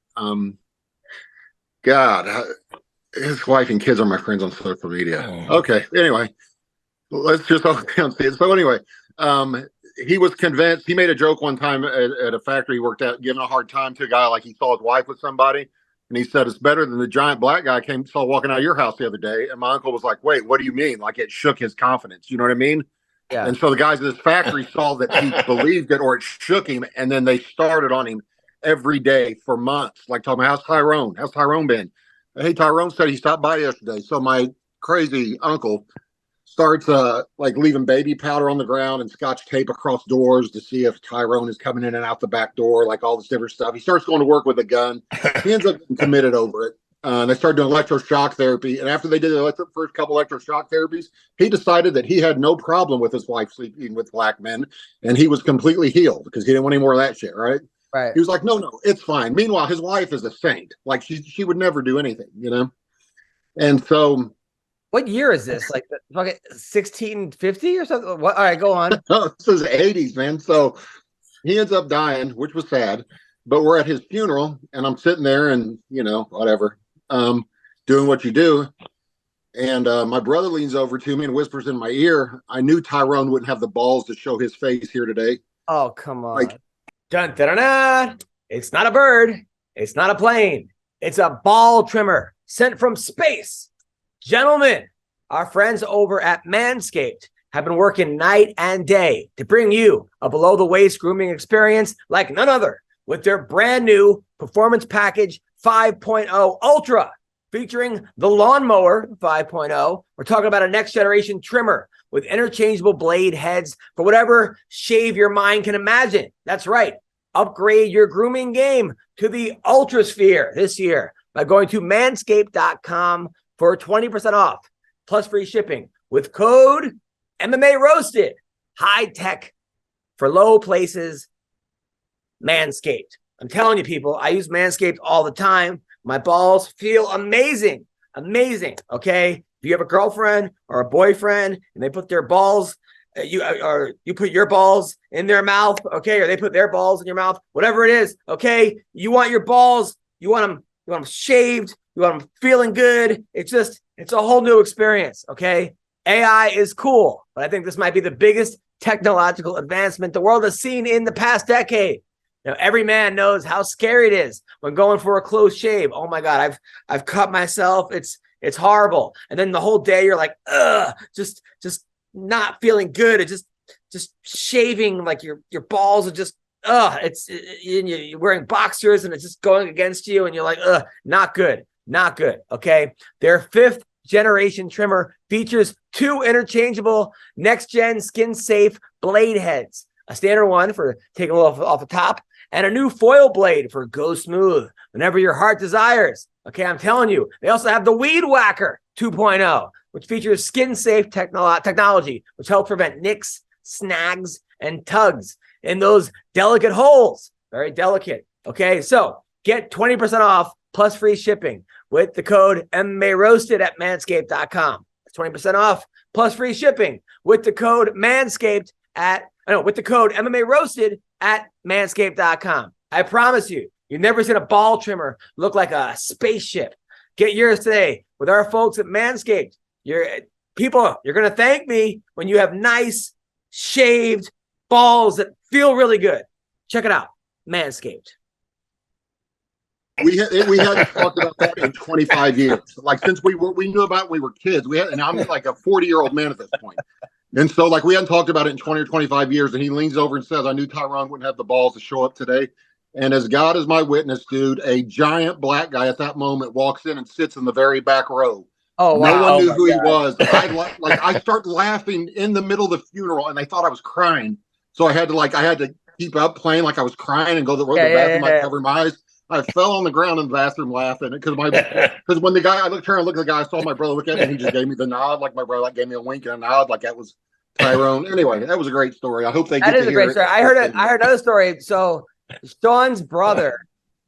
his wife and kids are my friends on social media. Okay, anyway, let's just see it. So anyway, he was convinced. He made a joke one time at a factory he worked at, giving a hard time to a guy like he saw his wife with somebody, and he said it's better than the giant black guy saw walking out of your house the other day. And my uncle was like, "Wait, what do you mean?" Like, it shook his confidence. You know what I mean? Yeah. And so the guys at this factory saw that he believed it, or it shook him, and then they started on him every day for months, like talking about, how's Tyrone? How's Tyrone been? Hey, Tyrone said he stopped by yesterday. So my crazy uncle starts leaving baby powder on the ground and scotch tape across doors to see if Tyrone is coming in and out the back door, like all this different stuff. He starts going to work with a gun. He ends up getting committed over it. They started doing electroshock therapy. And after they did the first couple electroshock therapies, he decided that he had no problem with his wife sleeping with black men. And he was completely healed because he didn't want any more of that shit, right? Right. He was like, no, it's fine. Meanwhile, his wife is a saint. Like she would never do anything, you know? And so. What year is this? Like 1650 or something? What? All right, go on. This is the 80s, man. So he ends up dying, which was sad. But we're at his funeral, and I'm sitting there and, you know, whatever, doing what you do. And my brother leans over to me and whispers in my ear, I knew Tyrone wouldn't have the balls to show his face here today. Oh, come on. Like, dun, dun, dun, dun. It's not a bird. It's not a plane. It's a ball trimmer sent from space. Gentlemen, our friends over at MANSCAPED have been working night and day to bring you a below-the-waist grooming experience like none other with their brand new Performance Package 5.0 Ultra, featuring the Lawnmower 5.0. We're talking about a next-generation trimmer with interchangeable blade heads for whatever shave your mind can imagine. That's right. Upgrade your grooming game to the Ultra Sphere this year by going to manscaped.com for 20% off, plus free shipping with code MMA Roasted. High tech for low places. Manscaped. I'm telling you, people, I use Manscaped all the time. My balls feel amazing. Amazing. Okay. If you have a girlfriend or a boyfriend and they put their balls, you put your balls in their mouth, okay, or they put their balls in your mouth, whatever it is, okay. You want your balls, you want them shaved, you want them feeling good. It's a whole new experience, okay. AI is cool, but I think this might be the biggest technological advancement the world has seen in the past decade. Now, every man knows how scary it is when going for a close shave. Oh my God, I've cut myself. It's horrible. And then the whole day you're like, just not feeling good. It's just shaving, like your balls are just, you're wearing boxers and it's just going against you. And you're like, not good. Okay. Their 5th generation trimmer features 2 interchangeable next-gen skin-safe blade heads, a standard one for taking a little off the top, and a new foil blade for go smooth whenever your heart desires. Okay, I'm telling you. They also have the Weed Whacker 2.0, which features skin-safe technology, which helps prevent nicks, snags, and tugs in those delicate holes. Very delicate. Okay, so get 20% off plus free shipping with the code MMA Roasted at manscaped.com. That's 20% off plus free shipping with the code with the code MMA Roasted at manscaped.com. I promise you, you've never seen a ball trimmer look like a spaceship. Get yours today with our folks at Manscaped. You're going to thank me when you have nice, shaved balls that feel really good. Check it out, Manscaped. We hadn't talked about that in 25 years. Like since we knew about it when we were kids. And I'm like a 40-year-old man at this point. And so like we hadn't talked about it in 20 or 25 years. And he leans over and says, I knew Tyrone wouldn't have the balls to show up today. And as God is my witness, dude, a giant black guy at that moment walks in and sits in the very back row. Oh, wow. No one knew who he was. I start laughing in the middle of the funeral and they thought I was crying. So I had to keep up playing like I was crying and go to the bathroom. I covered my eyes. I fell on the ground in the bathroom laughing because when the guy, I looked at the guy, I saw my brother look at me and he just gave me the nod. Like my brother gave me a wink and a nod. Like that was Tyrone. Anyway, that was a great story. I hope they get to hear it. That is a great story. I heard another story. So Sean's brother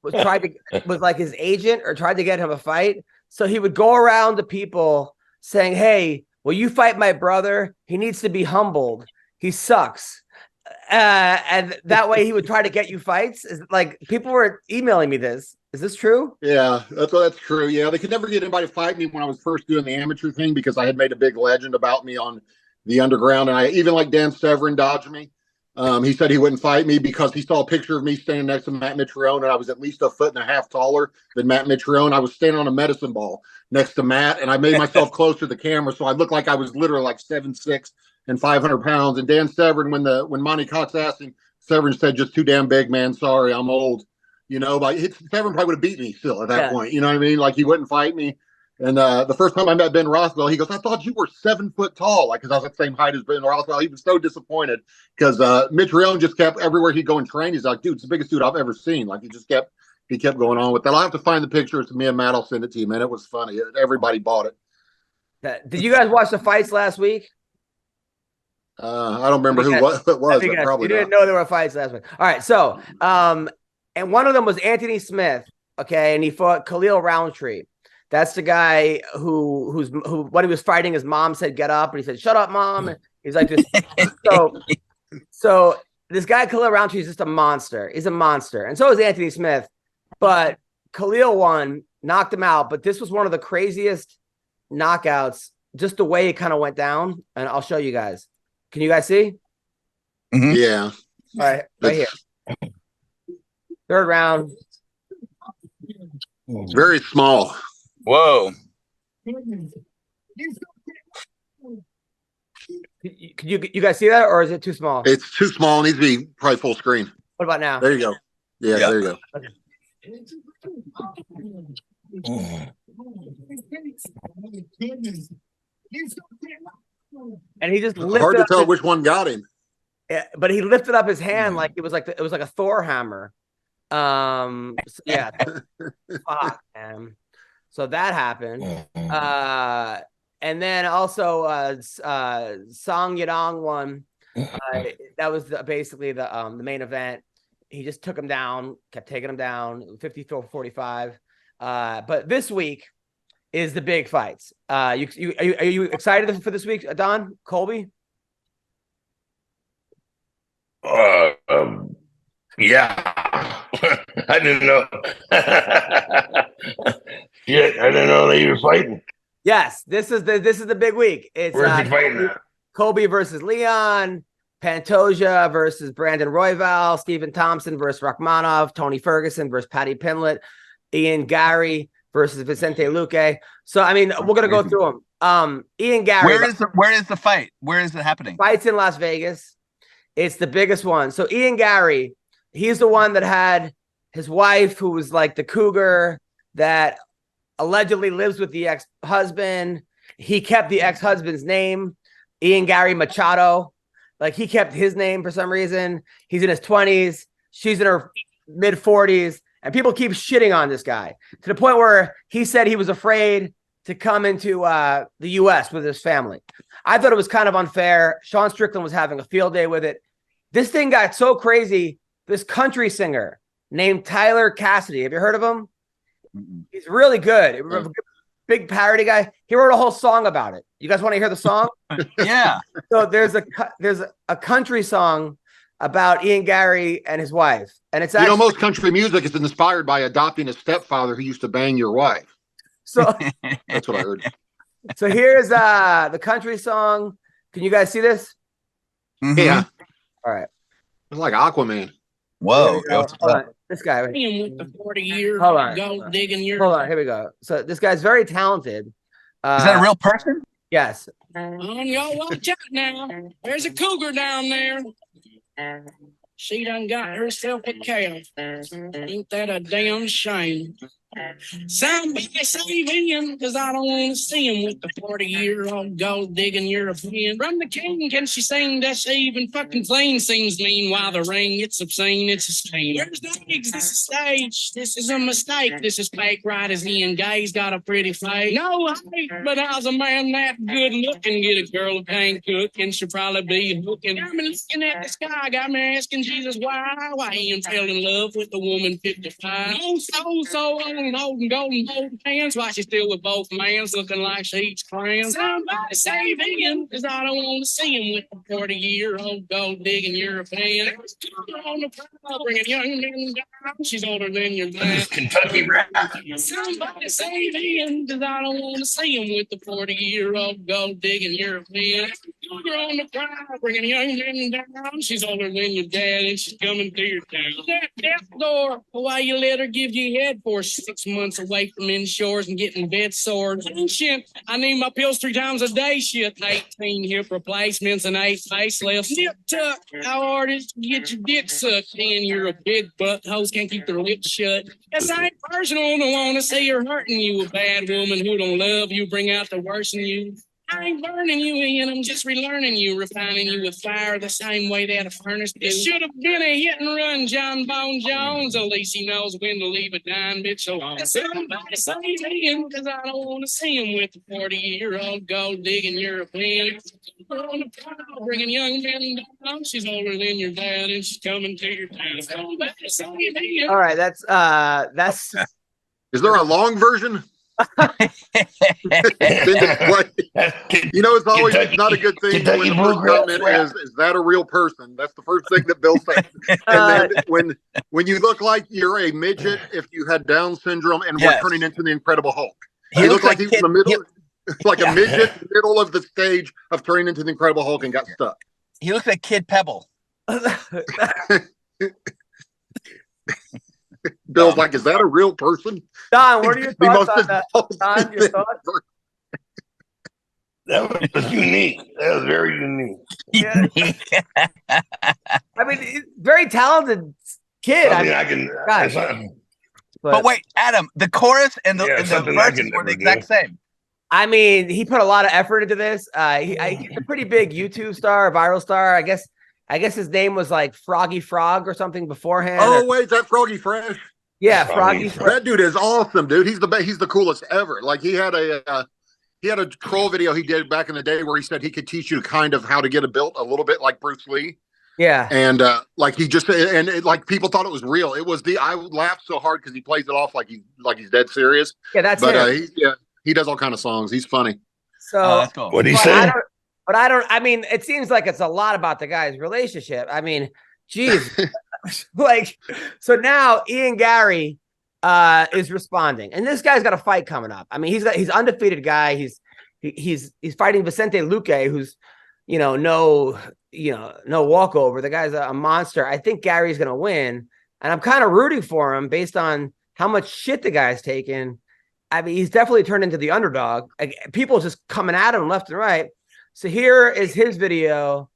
was like his agent or tried to get him a fight. So he would go around to people saying, hey, will you fight my brother? He needs to be humbled. He sucks. And that way he would try to get you fights. Like people were emailing me this. Is this true? Yeah, that's true. Yeah, they could never get anybody to fight me when I was first doing the amateur thing because I had made a big legend about me on the underground. And I even like Dan Severin dodged me. He said he wouldn't fight me because he saw a picture of me standing next to Matt Mitrione, and I was at least 1.5 feet taller than Matt Mitrione. I was standing on a medicine ball next to Matt, and I made myself close to the camera, so I looked like I was literally like 7'6" and 500 pounds. And Dan Severin, when Monty Cox asked him, Severin said, "Just too damn big, man. Sorry, I'm old." But Severin probably would have beat me still at that point. You know what I mean? Like he wouldn't fight me. And the first time I met Ben Rothwell, he goes, I thought you were 7 foot tall. Like, because I was at the same height as Ben Rothwell. He was so disappointed because Mitrione just kept everywhere he'd go and train. He's like, dude, it's the biggest dude I've ever seen. Like, he kept going on with that. I'll have to find the pictures. Me and Matt will send it to you, man. It was funny. Everybody bought it. Did you guys watch the fights last week? I don't remember who it was. But probably you didn't know there were fights last week. All right. So And one of them was Anthony Smith. Okay, and he fought Khalil Roundtree. That's the guy who when he was fighting, his mom said, "Get up," and he said, "Shut up, mom." And he's like this. So this guy Khalil Roundtree is just a monster. He's a monster, and so is Anthony Smith. But Khalil won, knocked him out. But this was one of the craziest knockouts. Just the way it kind of went down, and I'll show you guys. Can you guys see? Mm-hmm. Yeah. All right, right here. Third round. It's very small. Whoa. Can you guys see that, or is it too small? It's too small. It needs to be probably full screen. What about now? There you go. Yeah. There you go. Okay. And he just lifted hard to up tell which one got him. Yeah, but he lifted up his hand like it was like a Thor hammer. So yeah. Fuck, man. So that happened. And then also Song Yadong won. That was basically the main event. He just took him down, kept taking him down, 54-45. But this week is the big fights. Are you excited for this week, Don Colby? Yeah. I didn't know. Shit, I didn't know that you were fighting. Yes, this is the big week. It's Where's he fighting at? Colby versus Leon, Pantoja versus Brandon Royval, Stephen Thompson versus Rachmanov, Tony Ferguson versus Paddy Pimblett, Ian Gary versus Vicente Luque. So I mean, we're gonna go through them. Ian Gary. Where is the fight? Where is it happening? Fights in Las Vegas. It's the biggest one. So Ian Gary, he's the one that had his wife, who was like the cougar that allegedly lives with the ex-husband. He kept the ex-husband's name, Ian Gary Machado. Like he kept his name for some reason. He's in his 20s. She's in her mid 40s. And people keep shitting on this guy to the point where he said he was afraid to come into the U.S. with his family. I thought it was kind of unfair. Sean Strickland was having a field day with it. This thing got so crazy. This country singer named Tyler Cassidy. Have you heard of him? He's really good. Big parody guy. He wrote a whole song about it. You guys want to hear the song? Yeah. So there's a country song about Ian Gary and his wife. And it's actually, most country music is inspired by adopting a stepfather who used to bang your wife. So that's what I heard. So here's the country song. Can you guys see this? Mm-hmm. Yeah. All right. It's like Aquaman. Whoa. Hold on. This guy. Right. With the 40-year Hold on. gold digging your. Hold on. Here we go. So this guy's very talented. Is that a real person? Yes. Y'all watch out now. There's a cougar down there. She done got herself a calf. Ain't that a damn shame? Somebody save him, cause I don't want to see him with the 40-year-old gold digging European. From the king, can she sing? Does she even fucking clean? Seems mean while the ring, it's obscene, it's a stain. Where's the gigs? This is stage. This is a mistake. This is fake, right as Ian Gay's got a pretty face. No, I hate, but how's a man that good looking get a girl who can't cook and should probably be hooking? I'm looking at the sky, got me asking Jesus why Ian fell in love with the woman 55. So on golden hands, why she's still with both mans, looking like she's crying. Somebody save Ian, cause I don't want to see him with the 40-year-old gold digging European. On the prowl, bringing young men down. She's older than your dad. Kentucky rap. Somebody save Ian, cause I don't want to see him with the 40-year-old gold digging European. You're on the prowl, bringing young men down. She's older than your dad, and she's coming through your town. That death door, why you let her give you head for 6 months away from inshores and getting bed sores. Shit, I need my pills 3 times a day. Shit, 18 hip replacements and 8 facelifts. Nip tuck, how hard is to get your dick sucked? And you're a big butt. Hoes can't keep their lips shut. This ain't personal. Don't want to see her hurting you. A bad woman who don't love you, bring out the worst in you. I ain't burning you, Ian. I'm just relearning you, refining you with fire the same way that a furnace do. It should have been a hit and run, John Bone Jones. At least he knows when to leave a dying bitch alone. Somebody say Ian, because I don't want to see him with a 40-year-old gold digging European. On the prowl, bringing young men down. She's older than your dad, and she's coming to your town. Somebody say Ian. All right, that's. Is there a long version? You know, it's always not a good thing when the first comment is that a real person? That's the first thing that Bill says. And then when you look like you're a midget, if you had Down syndrome and were turning into the Incredible Hulk, he looked like he was in the middle, like a midget, middle of the stage of turning into the Incredible Hulk and got stuck. He looks like Kid Pebble. Bill's like, is that a real person? Don, what are your thoughts on that? Don, your thoughts? That was unique. That was very unique. Yeah. I mean, very talented kid. I can. But wait, Adam, the chorus and the verses were the exact same. I mean, he put a lot of effort into this. He's a pretty big YouTube star, viral star. I guess his name was like Froggy Frog or something beforehand. Oh, wait, that's Froggy Fresh. Yeah, Froggy Fresh. That dude is awesome, dude. He's the coolest ever. Like he had a troll video he did back in the day where he said he could teach you kind of how to get a built a little bit like Bruce Lee. Yeah. And like he just like people thought it was real. It was I laughed so hard because he plays it off like he's dead serious. Yeah, that's it. He does all kind of songs. He's funny. So that's cool. What do you say? I mean, it seems like it's a lot about the guy's relationship. I mean, geez. Like, so now Ian Gary is responding, and this guy's got a fight coming up. I mean, he's undefeated guy. He's fighting Vicente Luque, who's, no walkover. The guy's a monster. I think Gary's going to win, and I'm kind of rooting for him based on how much shit the guy's taken. I mean, he's definitely turned into the underdog. People just coming at him left and right. So here is his video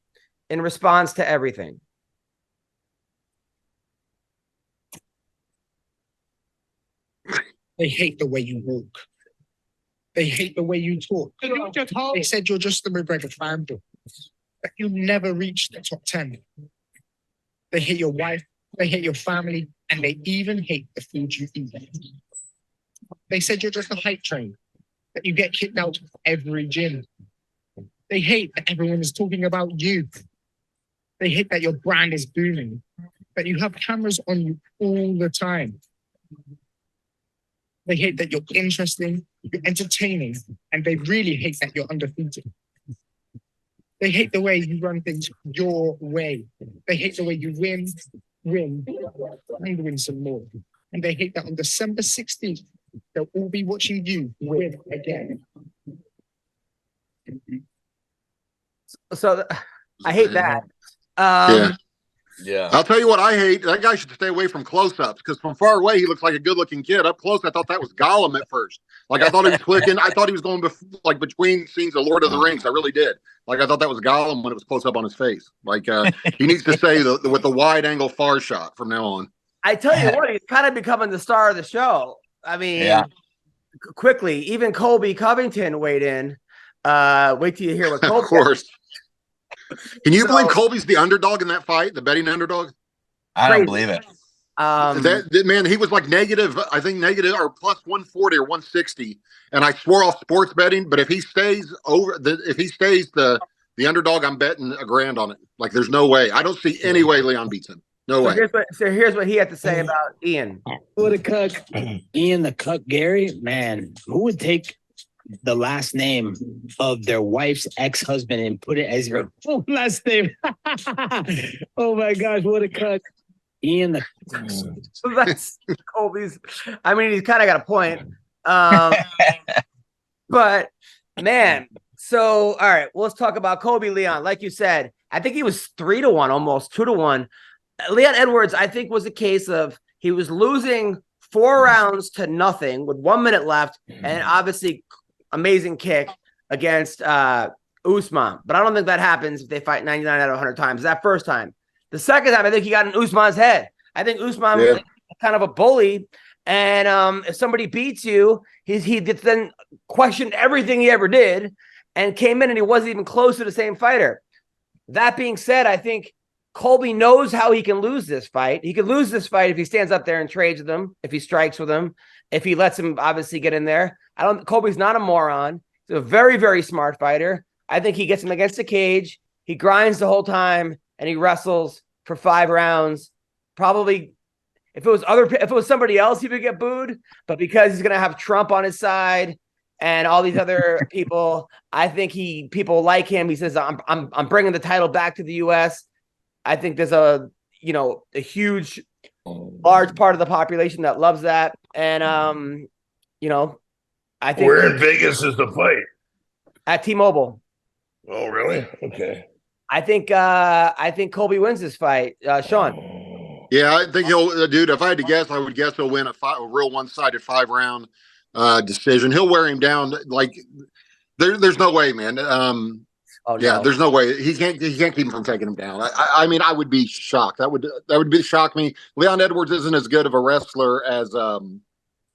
in response to everything. They hate the way you walk. They hate the way you talk. They said you're just the McGregor FANDUEL, that you never reach the top 10. They hate your wife, they hate your family, and they even hate the food you eat. They said you're just a hype train, that you get kicked out of every gym. They hate that everyone is talking about you. They hate that your brand is booming, that you have cameras on you all the time. They hate that you're interesting, you're entertaining, and they really hate that you're undefeated. They hate the way you run things your way. They hate the way you win, and win some more. And they hate that on December 16th, they'll all be watching you win again. So I hate that. Yeah. I'll tell you what I hate. That guy should stay away from close-ups because from far away he looks like a good-looking kid. Up close, I thought that was Gollum at first. Like I thought he was clicking. I thought he was going between scenes of Lord of the Rings. I really did. Like I thought that was Gollum when it was close up on his face. Like he needs to say with the wide-angle far shot from now on. I tell you what, he's kind of becoming the star of the show. I mean, quickly, even Colby Covington weighed in. Wait till you hear what Colby. Of course. Can you believe Colby's the underdog in that fight, the betting underdog? I don't believe it. Man, he was like negative or plus 140 or 160, and I swore off sports betting. But if he stays the underdog, I'm betting $1,000 on it. Like, there's no way. I don't see any way Leon beats him. No way. Here's what he had to say about Ian. What a cuck. Ian the cuck Gary, man, who would take the last name of their wife's ex-husband and put it as your full last name? Oh my gosh, what a cuck. Ian the That's Colby's. I mean, he's kind of got a point. But man, so all right, let's talk about Colby Leon. Like you said, I think he was 3-1, almost 2-1. Leon Edwards, I think, was a case of he was losing 4 rounds to nothing with 1 minute left, and obviously amazing kick against Usman. But I don't think that happens if they fight 99 out of 100 times. That first time. The second time, I think he got in Usman's head. I think Usman was kind of a bully, and if somebody beats you, he then questioned everything he ever did, and came in and he wasn't even close to the same fighter. That being said, I think Colby knows how he can lose this fight. He can lose this fight if he stands up there and trades with him, if he strikes with him, if he lets him obviously get in there. Colby's not a moron. He's a very, very smart fighter. I think he gets him against the cage. He grinds the whole time and he wrestles for 5 rounds. Probably if it was somebody else, he would get booed. But because he's going to have Trump on his side and all these other people, I think people like him. He says, I'm bringing the title back to the U.S. I think there's a huge, large part of the population that loves that. And, I think where in Vegas is the fight? At T-Mobile. Oh, really? Okay. I think Colby wins this fight. Sean. Yeah, I think he'll, dude. If I had to guess, I would guess he'll win a real one-sided 5-round decision. He'll wear him down. Like there's no way, man. Yeah, there's no way he can't keep him from taking him down. I mean, I would be shocked. That would shock me. Leon Edwards isn't as good of a wrestler as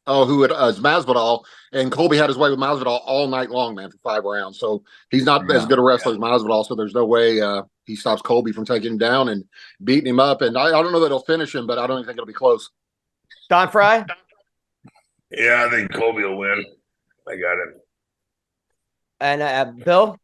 Masvidal, and Colby had his way with Masvidal all night long, man, for 5 rounds. So he's not as good a wrestler as Masvidal. So there's no way he stops Colby from taking him down and beating him up. And I don't know that he'll finish him, but I don't even think it'll be close. Don Fry? Yeah, I think Colby will win. I got him. And Bill?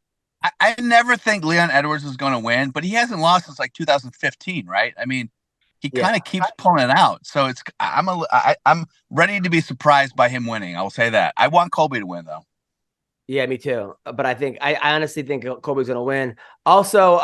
I never think Leon Edwards is going to win, but he hasn't lost since like 2015, right? I mean, he kind of keeps pulling it out. So I'm ready to be surprised by him winning. I will say that. I want Colby to win, though. Yeah, me too. But I honestly think Colby's going to win. Also,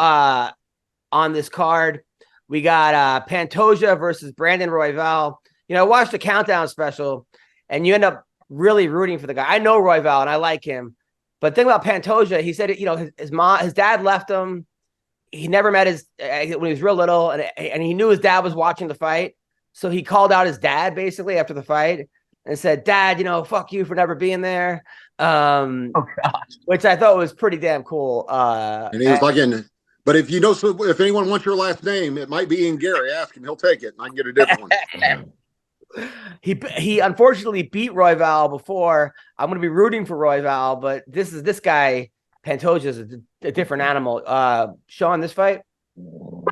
on this card, we got Pantoja versus Brandon Royval. I watched the Countdown special, and you end up really rooting for the guy. I know Royval, and I like him. But the thing about Pantoja, he said, his dad left him. He never met when he was real little, and he knew his dad was watching the fight. So he called out his dad basically after the fight and said, "Dad, fuck you for never being there." Which I thought was pretty damn cool. And he was like, but if anyone wants your last name, it might be Ian Gary. Ask him, he'll take it, and I can get a different one. He unfortunately beat Royval before. I'm going to be rooting for Royval, but this guy Pantoja is a different animal. Sean, this fight?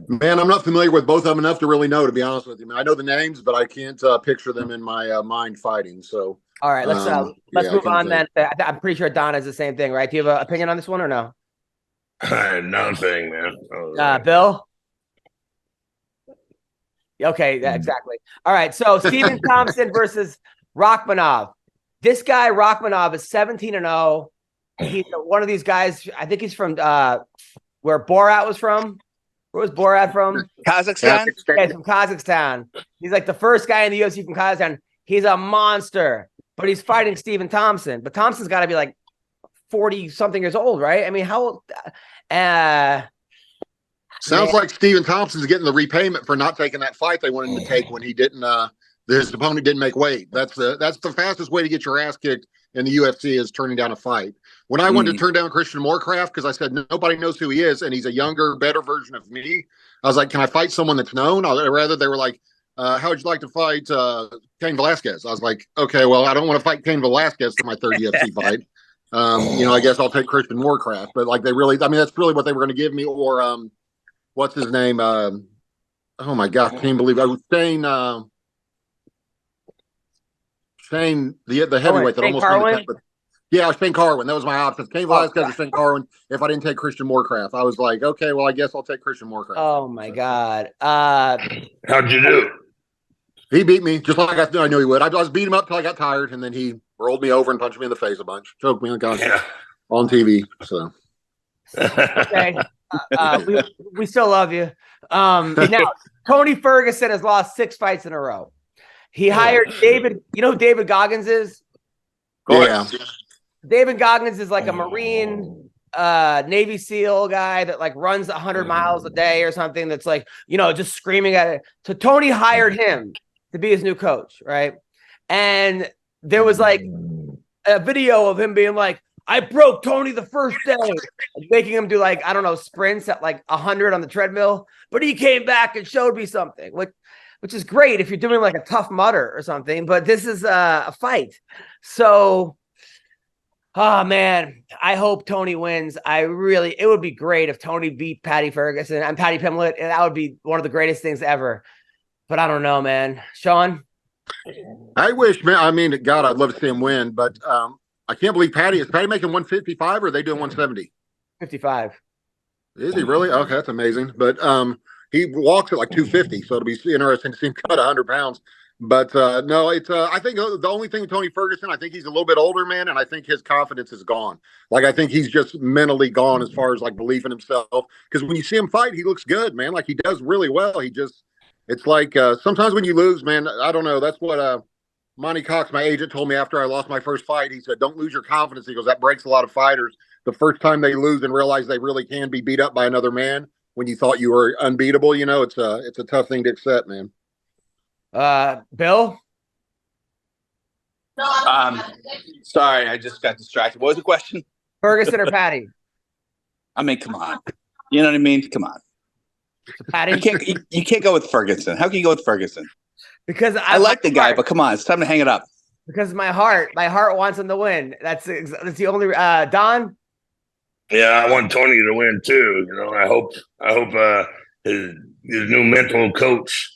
Man, I'm not familiar with both of them enough to really know, to be honest with you. I know the names, but I can't picture them in my mind fighting. So, all right, let's move on then. I'm pretty sure Don has the same thing, right? Do you have an opinion on this one or no? Nothing, man. Bill? Okay, exactly. All right, so Stephen Thompson versus Rachmanov. This guy, Rachmanov, is 17-0. He's one of these guys. I think he's from where Borat was from. Where was Borat from? Kazakhstan? Yeah, he's from Kazakhstan. He's like the first guy in the UFC from Kazakhstan. He's a monster, but he's fighting Stephen Thompson. But Thompson's got to be like 40-something years old, right? I mean, how old? Sounds like Stephen Thompson's getting the repayment for not taking that fight they wanted to take when he didn't. His opponent didn't make weight. That's the fastest way to get your ass kicked in the UFC is turning down a fight. When I wanted to turn down Christian Moorcraft because I said nobody knows who he is and he's a younger, better version of me, I was like, can I fight someone that's known? Rather, they were like, how would you like to fight Cain Velasquez? I was like, okay, well, I don't want to fight Cain Velasquez for my third UFC fight. I guess I'll take Christian Moorcraft. But like that's really what they were going to give me. Or what's his name? Oh my God, can't believe I was saying. Shane, the heavyweight that almost won the yeah, Shane Carwin. That was my option. Cain Velasquez or Shane Carwin. If I didn't take Christian Moorcraft, I was like, okay, well, I guess I'll take Christian Moorcraft. Oh my God! How'd you do? He beat me just like I knew he would. I just beat him up till I got tired, and then he rolled me over and punched me in the face a bunch, choked me on TV. So okay, we still love you. Now Tony Ferguson has lost 6 fights in a row. He hired David. You know who David Goggins is? Yeah. David Goggins is like a Marine, Navy SEAL guy that like runs 100 miles a day or something. That's like, just screaming at it. So Tony hired him to be his new coach, right? And there was like a video of him being like, I broke Tony the first day, making him do like, I don't know, sprints at like 100 on the treadmill. But he came back and showed me something, which is great if you're doing like a Tough Mudder or something, but this is a fight. So Oh man, I hope Tony wins. It would be great if Tony beat Patty Ferguson and Patty Pimblett, and that would be one of the greatest things ever. But I don't know, man. Sean? I wish, man. I mean, God, I'd love to see him win, but I can't believe Patty. Is Patty making 155 or are they doing 170? 55. Is he really? Okay, that's amazing. But he walks at like 250, so it'll be interesting to see him cut 100 pounds. But no, it's I think the only thing with Tony Ferguson, I think he's a little bit older, man, and I think his confidence is gone. Like I think he's just mentally gone as far as like belief in himself. Because when you see him fight, he looks good, man. Like he does really well. It's like sometimes when you lose, man, I don't know. That's what Monty Cox, my agent, told me after I lost my first fight. He said, "Don't lose your confidence." He goes, "That breaks a lot of fighters. The first time they lose and realize they really can be beat up by another man when you thought you were unbeatable, you know, it's a tough thing to accept, man." Bill? Sorry, I just got distracted. What was the question? Ferguson or Patty? I mean, come on. You know what I mean? Come on. So Patty? You can't go with Ferguson. How can you go with Ferguson? Because I like the guy, but come on, it's time to hang it up. Because my heart wants him to win. That's the only Don? Yeah, I want Tony to win too. You know, I hope his new mental coach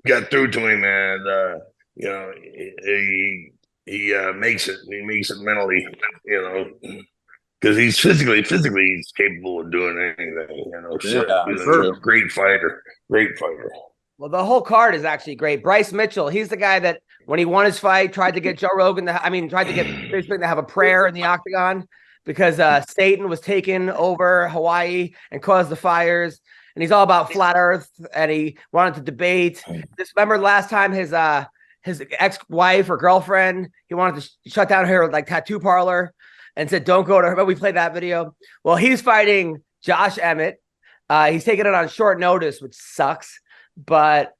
got through to him, and you know, he makes it. He makes it mentally, you know, because he's physically he's capable of doing anything. You know, so he's a great fighter. Well, the whole card is actually great. Bryce Mitchell, he's the guy that when he won his fight, tried to get Joe Rogan tried to get Bisping to have a prayer in the octagon because Satan was taking over Hawaii and caused the fires. And he's all about flat Earth, and he wanted to debate. Remember last time his ex-wife or girlfriend, he wanted to shut down her like tattoo parlor and said, "Don't go to her." But we played that video. Well, he's fighting Josh Emmett. He's taking it on short notice, which sucks. But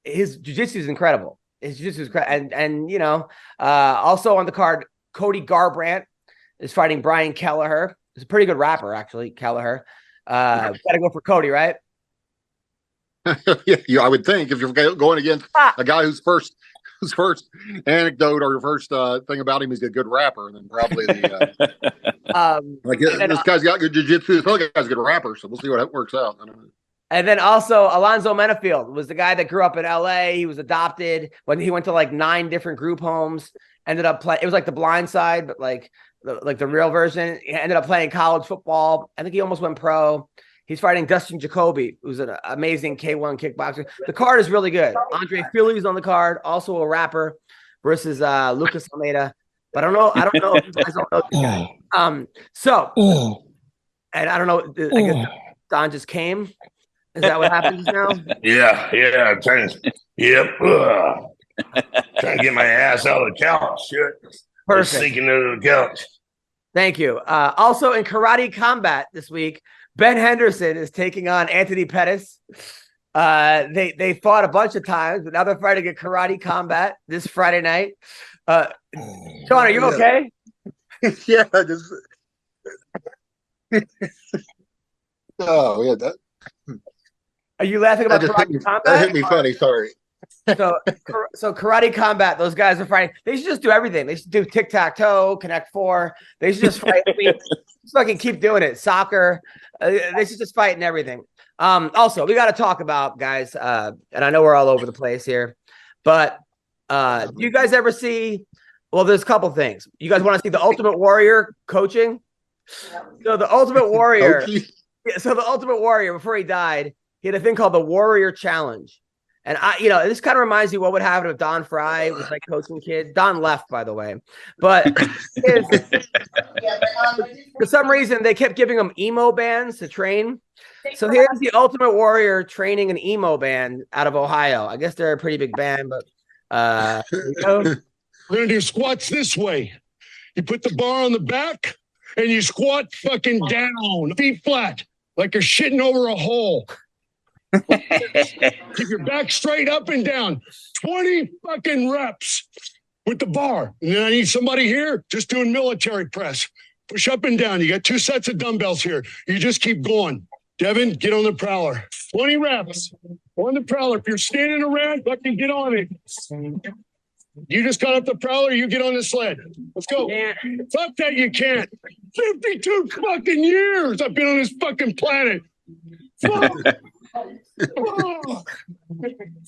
his jiu-jitsu is incredible. And you know, also on the card, Cody Garbrandt is fighting Brian Kelleher. He's a pretty good rapper, actually, Kelleher. Gotta go for Cody, right? Yeah, I would think if you're going against a guy whose first anecdote or first thing about him is a good rapper, and then probably this guy's got good jiu-jitsu. This other guy's a good rapper, so we'll see what works out. I don't know. And then also Alonzo Menafield was the guy that grew up in LA. He was adopted when he went to like 9 different group homes. Ended up playing. It was like The Blind Side, but like the real version. He ended up playing college football. I think he almost went pro. He's fighting Dustin Jacoby, who's an amazing K1 kickboxer. The card is really good. Andre Fili's on the card, also a rapper, versus Lucas Almeida. But I don't know if you guys don't know this guy. And I don't know. I guess Don just came. Is that what happens now? Yeah. I'm trying to, trying to get my ass out of the couch. Shit. Perfect. Sinking into the couch. Thank you. Also in Karate Combat this week, Ben Henderson is taking on Anthony Pettis. They fought a bunch of times, but now they're fighting at Karate Combat this Friday night. Sean, are you okay? Yeah, that. Are you laughing about Karate Combat? That hit me funny. Sorry. So Karate Combat, those guys are fighting. They should just do everything. They should do tic-tac-toe, Connect Four. They should just fight. Just fucking keep doing it. Soccer. They should just fight and everything. Also, we got to talk about, guys, and I know we're all over the place here, but do you guys ever see, well, there's a couple things. You guys want to see the Ultimate Warrior coaching? So the Ultimate Warrior, before he died, he had a thing called the Warrior Challenge. And this kind of reminds me what would happen if Don Fry was like coaching kids. Don left, by the way. But for some reason, they kept giving him emo bands to train. So here's the Ultimate Warrior training an emo band out of Ohio. I guess they're a pretty big band, but We're gonna do squats this way. You put the bar on the back and you squat fucking down, feet flat, like you're shitting over a hole. Keep your back straight up and down. 20 fucking reps with the bar. And then I need somebody here just doing military press. Push up and down. You got 2 sets of dumbbells here. You just keep going. Devin, get on the prowler. 20 reps on the prowler. If you're standing around, fucking get on it. You just got up the prowler. You get on the sled. Let's go. Fuck that. You can't. 52 fucking years I've been on this fucking planet. Fuck. Fuck. Fuck.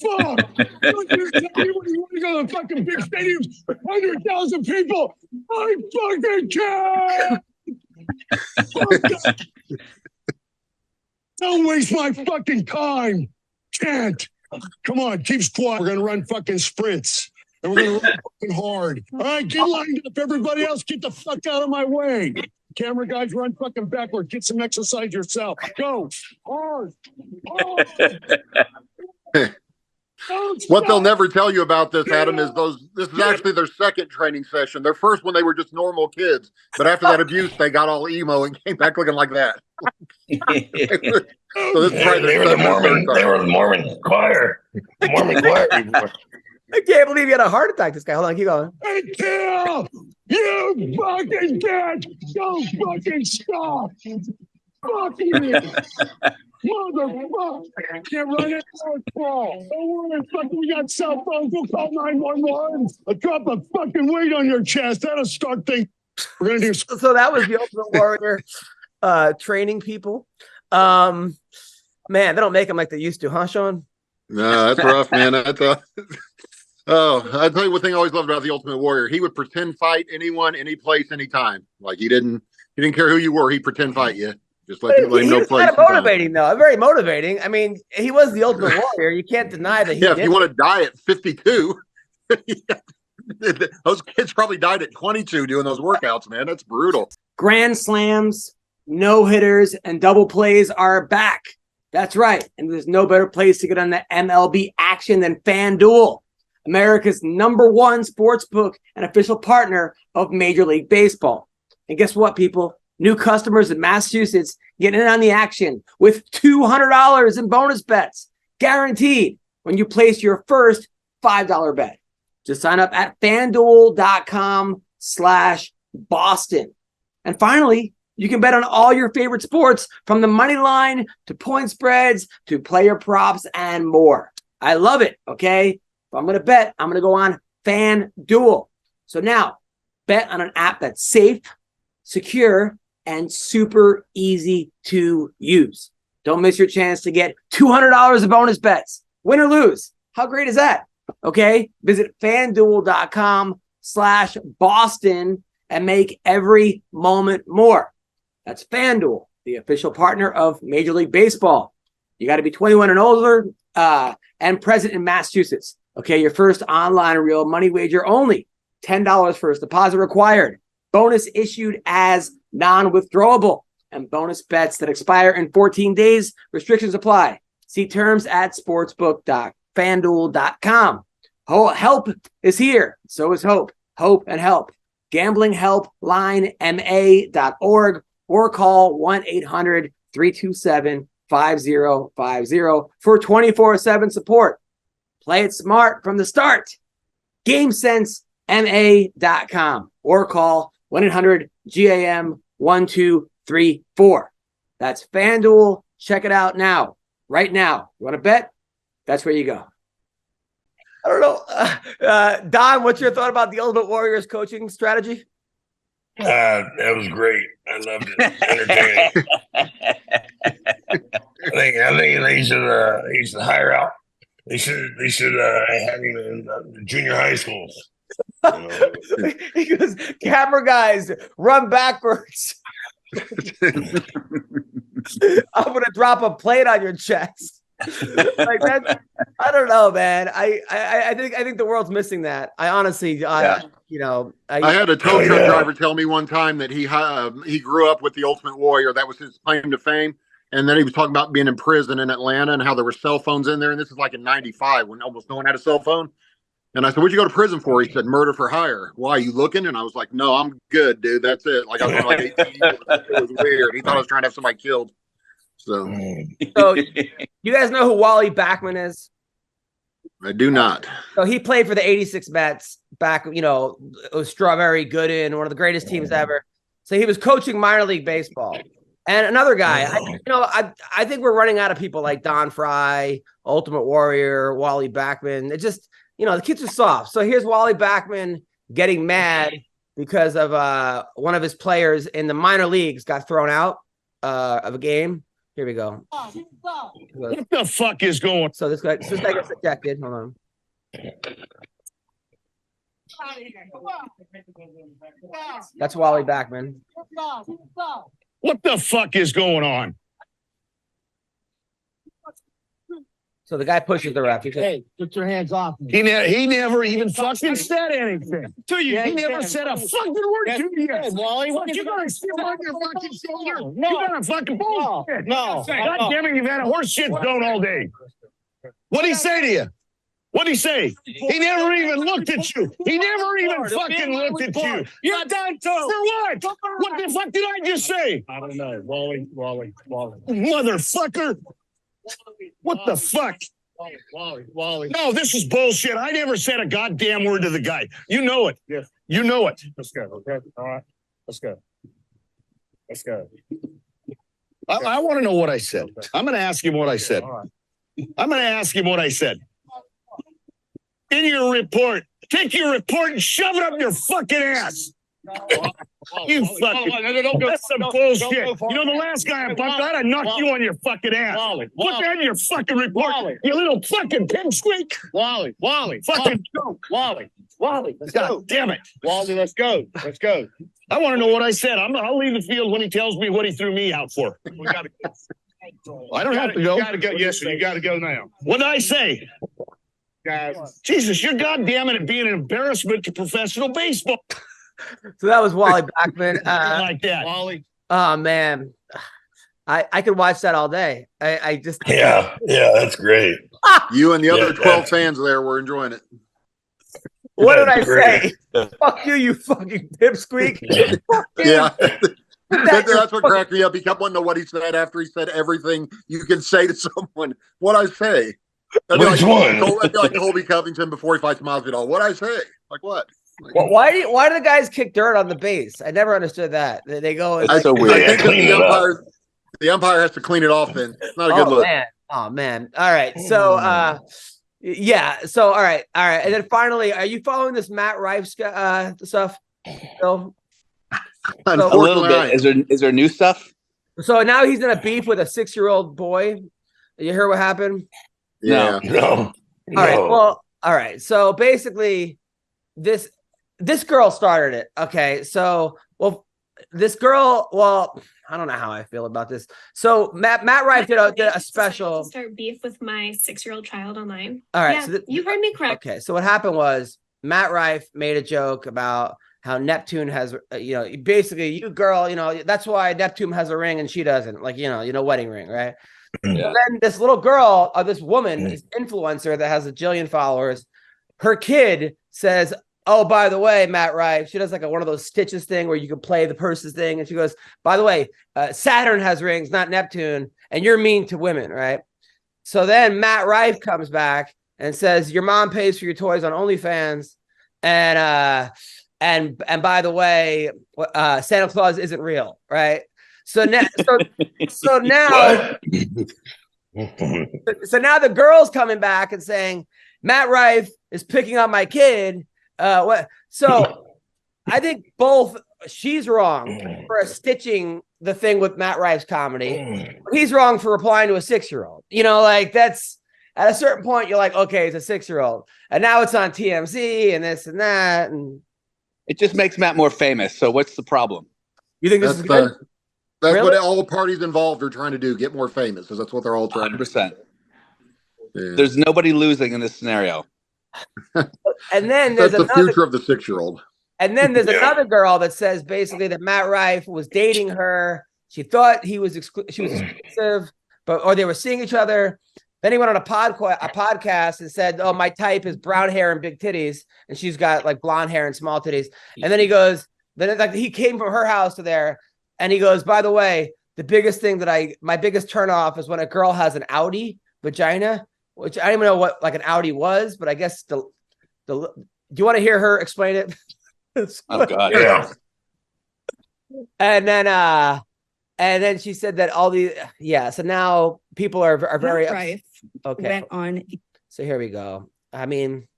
You want to go to the fucking big stadiums, 100,000 people. I fucking can't. Fuck. Don't waste my fucking time. Can't. Come on, keep squat. We're going to run fucking sprints. And we're going to run fucking hard. All right, get lined up. Everybody else, get the fuck out of my way. Camera guys, run fucking backward. Get some exercise yourself. Go. Hard. What they'll never tell you about this, Adam, is this is actually their second training session. Their first one, they were just normal kids. But after that abuse, they got all emo and came back looking like that. So this is right. They were the Mormon choir. The Mormon choir before. I can't believe you had a heart attack. This guy. Hold on, keep going. Until you fucking can't. Don't fucking stop. Fuck you. Motherfucker. Can't run it or crawl. Don't worry, fucking, we got cell phones. We'll call 911. I'll drop a fucking weight on your chest. That'll start things. We're gonna do. So that was the Ultimate Warrior training people. Man, they don't make them like they used to, huh, Sean? No, that's rough, man. That's I tell you one thing I always loved about the Ultimate Warrior. He would pretend fight anyone, any place, anytime. Like he didn't care who you were. He'd pretend fight you. Just let him know place. Kind of motivating, though. Very motivating. I mean, he was the Ultimate Warrior. You can't deny that. If you want to die at 52, those kids probably died at 22 doing those workouts, man. That's brutal. Grand slams, no hitters, and double plays are back. That's right. And there's no better place to get on the MLB action than FanDuel, America's #1 sportsbook and official partner of Major League Baseball. And guess what, people? New customers in Massachusetts getting in on the action with $200 in bonus bets, guaranteed when you place your first $5 bet. Just sign up at FanDuel.com/Boston. And finally, you can bet on all your favorite sports, from the money line to point spreads to player props and more. I love it, okay? If I'm going to bet, I'm going to go on FanDuel. So now, bet on an app that's safe, secure, and super easy to use. Don't miss your chance to get $200 of bonus bets. Win or lose. How great is that? Okay? Visit FanDuel.com/Boston and make every moment more. That's FanDuel, the official partner of Major League Baseball. You got to be 21 and older and present in Massachusetts. Okay, your first online real money wager only. $10 first deposit required. Bonus issued as non-withdrawable. And bonus bets that expire in 14 days. Restrictions apply. See terms at sportsbook.fanduel.com. Help is here. So is hope. Hope and help. GamblingHelpLineMA.org or call 1-800-327-5050 for 24/7 support. Play it smart from the start. GameSenseMA.com or call 1-800-GAM-1234. That's FanDuel. Check it out now. Right now. You want to bet? That's where you go. I don't know. Don, what's your thought about the Ultimate Warriors coaching strategy? That was great. I loved it. Entertaining. I think they should hire out. They should have him in the junior high schools. He goes, camera guys, run backwards. I'm gonna drop a plate on your chest. Like that, I don't know, man. I think the world's missing that. I honestly, I had a tow truck driver tell me one time that he grew up with the Ultimate Warrior. That was his claim to fame. And then he was talking about being in prison in Atlanta and how there were cell phones in there. And this is like in '95 when almost no one had a cell phone. And I said, "What'd you go to prison for?" He said, "Murder for hire." "Why, you looking?" And I was like, "No, I'm good, dude. That's it." Like I was like 18. It was weird. He thought I was trying to have somebody killed. So you guys know who Wally Backman is? I do not. So he played for the '86 Mets back, it was Strawberry Gooden, one of the greatest teams ever. So he was coaching minor league baseball. And another guy, I think we're running out of people like Don Fry, Ultimate Warrior, Wally Backman. It just, the kids are soft. So here's Wally Backman getting mad because of one of his players in the minor leagues got thrown out of a game. Here we go. What the fuck is going? So this guy gets ejected. Hold on. That's Wally Backman. What the fuck is going on? So the guy pushes the ref. He says, Hey, get your hands off me. He never even fucking said anything to you. He never said a fucking word to you. Wally, You gotta steal on your fucking shoulder. No. You gotta fucking bullshit. No. God damn it, you've had a horse shit zone all day. What'd he say to you? What'd he say? He never even looked at you. He never even fucking looked at you. You're done too. For what? What the fuck did I just say? I don't know. Wally. Motherfucker. What the fuck? Wally. No, this is bullshit. I never said a goddamn word to the guy. You know it. Yes. You know it. Let's go. Okay. All right. Let's go. I want to know what I said. I'm going to ask him what I said. I'm going to ask him what I said. In your report. Take your report and shove it up your fucking ass. You fucking, that's some bullshit. You know, the last guy I bumped, I'd have knocked you on your fucking ass. Put that in your fucking report. You little fucking pipsqueak. Wally. Fucking joke. Wally. Let's God go. damn it. Wally, let's go. I want to know what I said. I'll leave the field when he tells me what he threw me out for. We gotta go. I don't have to go. You gotta go. Yes, sir. You gotta go now. What did I say? Guys. Jesus, you're goddamn it being an embarrassment to professional baseball. So that was Wally Backman. Like that. Wally. Oh man, I could watch that all day. I just Yeah, that's great. You and the other Yeah, 12 fans there were enjoying it. What did I Great. say? Fuck you, you fucking pipsqueak. Yeah. That's what cracked me up. He kept wanting to know what he said after he said everything you can say to someone. What I say? Which one? That'd be like Colby Covington before he fights Masvidal. What I say? Like what? Well, why do the guys kick dirt on the base? I never understood that. They go. I so weird. think Clean it up. the umpire has to clean it off. Then it's not a good look. Oh man. All right. So yeah. So all right. And then finally, are you following this Matt Rife stuff? So, a little bit. Is there new stuff? So now he's in a beef with a 6-year-old boy. You hear what happened? Yeah. No. All right. Well, all right. So basically, this girl started it. Okay. So, this girl, I don't know how I feel about this. So Matt Rife did a special. Start beef with my 6-year-old child online. All right. Yeah, so you heard me correct. Okay. So what happened was Matt Rife made a joke about how Neptune has, basically you girl, that's why Neptune has a ring and she doesn't, like, wedding ring. Right. Yeah. So then this little girl, this woman, this influencer that has a jillion followers, her kid says, oh, by the way, Matt Rife, she does like one of those stitches thing where you can play the person's thing. And she goes, by the way, Saturn has rings, not Neptune. And you're mean to women, right? So then Matt Rife comes back and says, your mom pays for your toys on OnlyFans. And by the way, Santa Claus isn't real, right? So now the girl's coming back and saying, Matt Rife is picking on my kid. So I think she's wrong for stitching the thing with Matt Rife's comedy. He's wrong for replying to a 6-year-old. That's at a certain point, you're like, okay, it's a 6-year-old. And now it's on TMZ and this and that. And it just makes Matt more famous. So what's the problem? You think this is good? That's Really? what all the parties involved are trying to do, get more famous, because that's what they're all trying 100%. to do. There's nobody losing in this scenario. And then that's the future of the 6-year-old. And then there's another girl that says basically that Matt Rife was dating her. She thought she was exclusive, or they were seeing each other. Then he went on a podcast and said, oh, my type is brown hair and big titties. And she's got like blonde hair and small titties. And then he goes, he came from her house to there. And he goes, by the way, the biggest thing my biggest turnoff is when a girl has an outie vagina, which I don't even know what like an outie was, but I guess do you want to hear her explain it? Oh God. Yeah. And then she said that so now people are very Rife okay. went on. So here we go. I mean,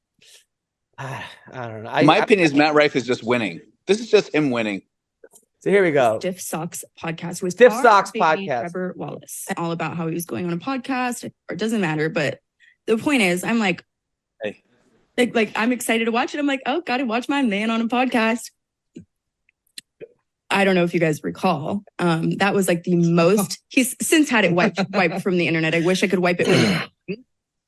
I don't know. My opinion is Matt Rife is just winning. This is just him winning. So here we go. Stiff Socks podcast with Stiff our Socks baby podcast. Trevor Wallace. All about how he was going on a podcast, or it doesn't matter. But the point is, I'm like, hey, like I'm excited to watch it. I'm like, oh, gotta watch my man on a podcast. I don't know if you guys recall. That was like the most. He's since had it wiped from the internet. I wish I could wipe it.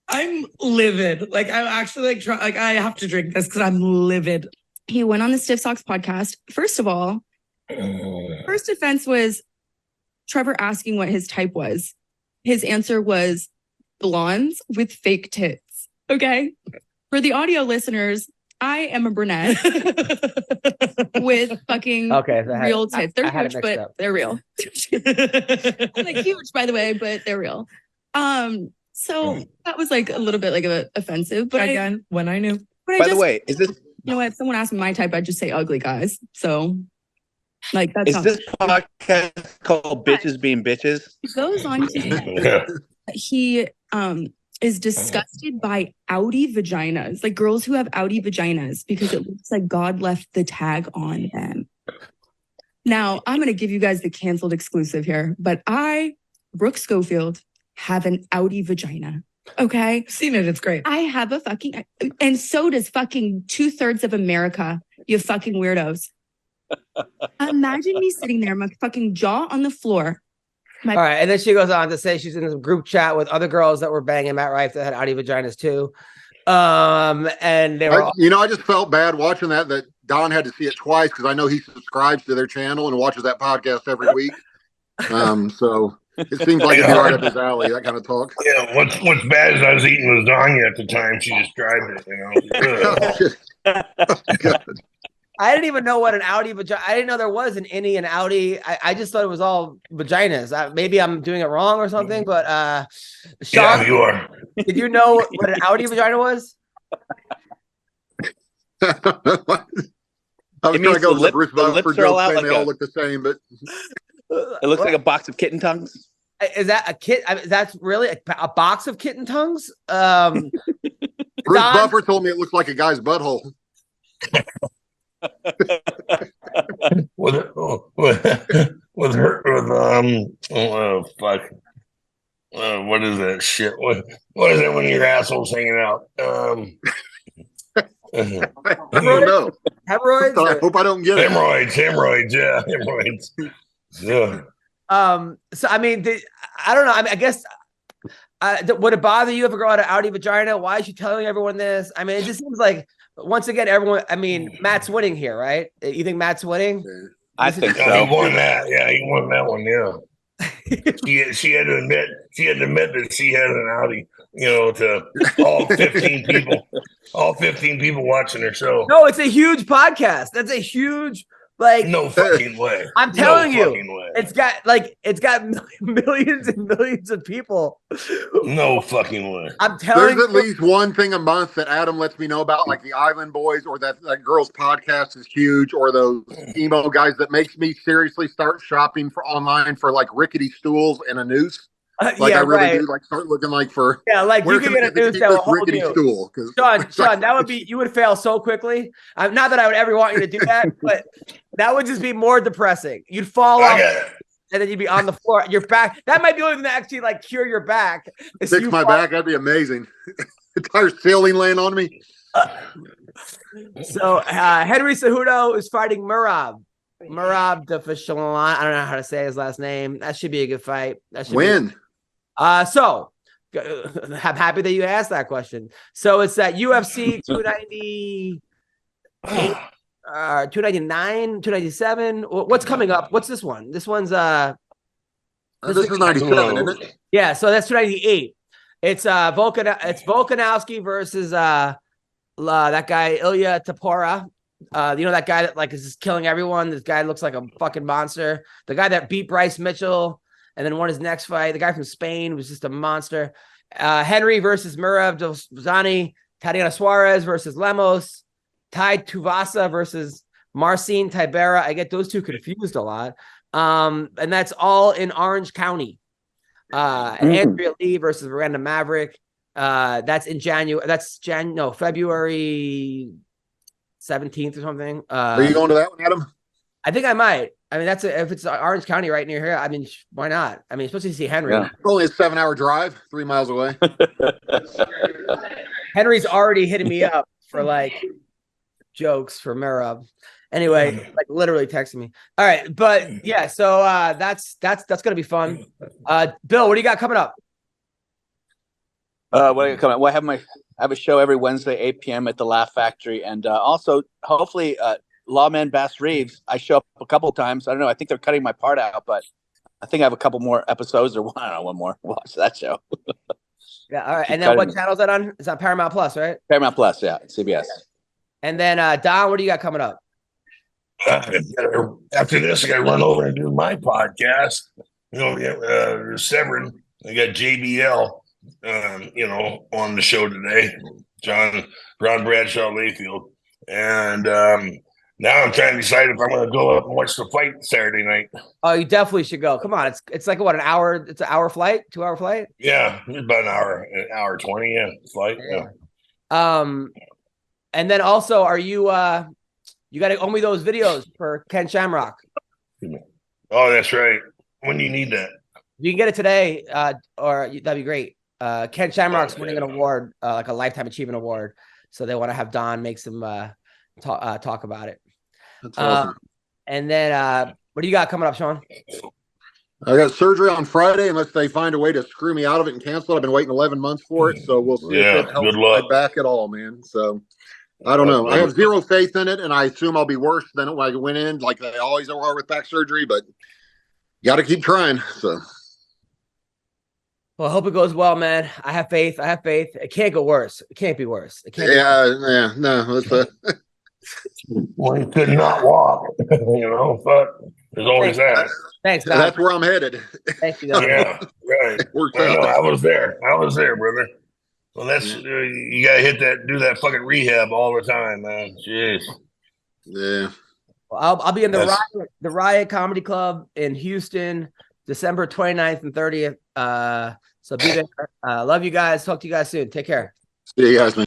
I'm livid. Like I'm actually like I have to drink this because I'm livid. He went on the Stiff Socks podcast. First of all, first offense was Trevor asking what his type was. His answer was blondes with fake tits. Okay. For the audio listeners, I am a brunette with fucking real tits. They're huge, but they're real. I'm like huge, by the way, but they're real. So that was like a little bit like offensive. But again, when I knew. By the way, is this? You know what? If someone asked me my type, I'd just say ugly guys. So, like that's. Is this podcast called "Bitches Being Bitches"? It goes on to he is disgusted by outie vaginas, like girls who have outie vaginas, because it looks like God left the tag on them. Now, I'm going to give you guys the canceled exclusive here, but I, Brooke Schofield, have an outie vagina. Okay? Seen it. It's great. I have a fucking, and so does fucking 2/3 of America, you fucking weirdos. Imagine me sitting there, my fucking jaw on the floor. All right, and then she goes on to say she's in a group chat with other girls that were banging Matt Rife that had outie vaginas too. And they were I just felt bad watching that Don had to see it twice because I know he subscribes to their channel and watches that podcast every week. So it seems like it'd be right up his alley, that kind of talk. Yeah, what's bad is I was eating lasagna at the time she described it, you know. I didn't even know what an outie vagina. I didn't know there was an innie and outie. I just thought it was all vaginas. Maybe I'm doing it wrong or something. But Sean, yeah, you are. Did you know what an outie vagina was? I was trying to go with the Bruce Buffer joke saying they all look the same, but it looks like a box of kitten tongues. Is that a kit? That's really a box of kitten tongues. Bruce Buffer told me it looks like a guy's butthole. With fuck. What is that shit? What is it when your asshole's hanging out? I don't know. Hemorrhoids? I hope I don't get it. Hemorrhoids, yeah, hemorrhoids. Yeah. So I mean, I don't know. I mean, I guess would it bother you if a girl had an outie vagina? Why is she telling everyone this? I mean, it just seems like once again, everyone. I mean, Matt's winning here, right? You think Matt's winning? I think so. He won that. Yeah, he won that one. Yeah. she had to admit that she had an outie. You know, to all 15 people, watching her show. No, it's a huge podcast. That's a huge. Like no fucking way. I'm telling you, it's got millions and millions of people. No fucking way. I'm telling you. There's at least one thing a month that Adam lets me know about, like the Island Boys, or that girl's podcast is huge, or those emo guys that makes me seriously start shopping online for like rickety stools and a noose. Like I really do like start looking like for like you can get a noose that will hold rickety you. Stool, Sean, that would be you would fail so quickly. Not that I would ever want you to do that, but that would just be more depressing. You'd fall off and then you'd be on the floor. Your back. That might be the only thing that actually like cure your back. Fix my back. That'd be amazing. Entire ceiling laying on me. So Henry Cejudo is fighting Merab de Fichalan. I don't know how to say his last name. That should be a good fight. That should win. So I'm happy that you asked that question. So it's at UFC 290, 299, 297. What's coming up? What's this one? This one's this is 97, isn't it? Yeah, so that's 298. It's Volkanovski versus that guy Ilya Tapora. You know that guy that like is just killing everyone. This guy looks like a fucking monster. The guy that beat Bryce Mitchell and then won his next fight. The guy from Spain was just a monster. Henry versus Murav Dozani. Tatiana Suarez versus Lemos. Tai Tuvasa versus Marcin Tibera. I get those two confused a lot. And that's all in Orange County. Andrea Lee versus Miranda Maverick. That's in January. February 17th or something. Are you going to that one, Adam? I think I might. I mean, if it's Orange County right near here, I mean, why not? I mean, especially to see Henry. Yeah. Only a 7-hour drive, 3 miles away. Henry's already hitting me up for like jokes for Merab. Anyway, like literally texting me. All right, but yeah, so that's gonna be fun. Bill, what do you got coming up? What do I got coming up? Well, I have a show every Wednesday, 8 p.m. at the Laugh Factory, and also hopefully Lawman Bass Reeves. I show up a couple times. I don't know. I think they're cutting my part out, but I think I have a couple more episodes, or I don't know, one more. Watch that show. Yeah, all right. And then what channel is that on? It's on Paramount Plus, right? Paramount Plus, yeah, CBS. And then Don, what do you got coming up? After this, I got to run over and do my podcast. You know, Severin. I got JBL, on the show today. John Bradshaw Layfield, and now I'm trying to decide if I'm going to go up and watch the fight Saturday night. Oh, you definitely should go. Come on, it's like what, an hour? It's an hour flight, 2-hour flight. Yeah, it's about an hour 20. Yeah, flight. Yeah. And then also, are you? You got to owe me those videos for Ken Shamrock. Oh, that's right. When do you need that? You can get it today, or that'd be great. Ken Shamrock's winning an award, like a Lifetime Achievement Award. So they want to have Don make some talk about it. That's awesome. And then what do you got coming up, Sean? I got surgery on Friday unless they find a way to screw me out of it and cancel it. I've been waiting 11 months for it, so we'll see if it helps my back at all, man. So I don't know. I have zero faith in it, and I assume I'll be worse than when I went in, like they always are with back surgery, but got to keep trying. So. Well, I hope it goes well, man. I have faith. It can't go worse. It can't be worse. It can't. No. Well, you could not walk, but there's always that. Thanks, Don. That's where I'm headed. Thank you. Yeah, right. I was there, brother. Well, that's you gotta do that fucking rehab all the time, man. Jeez. Yeah. Well, I'll be in the Riot Comedy Club in Houston, December 29th and 30th. So be there. Love you guys. Talk to you guys soon. Take care. See you guys, man.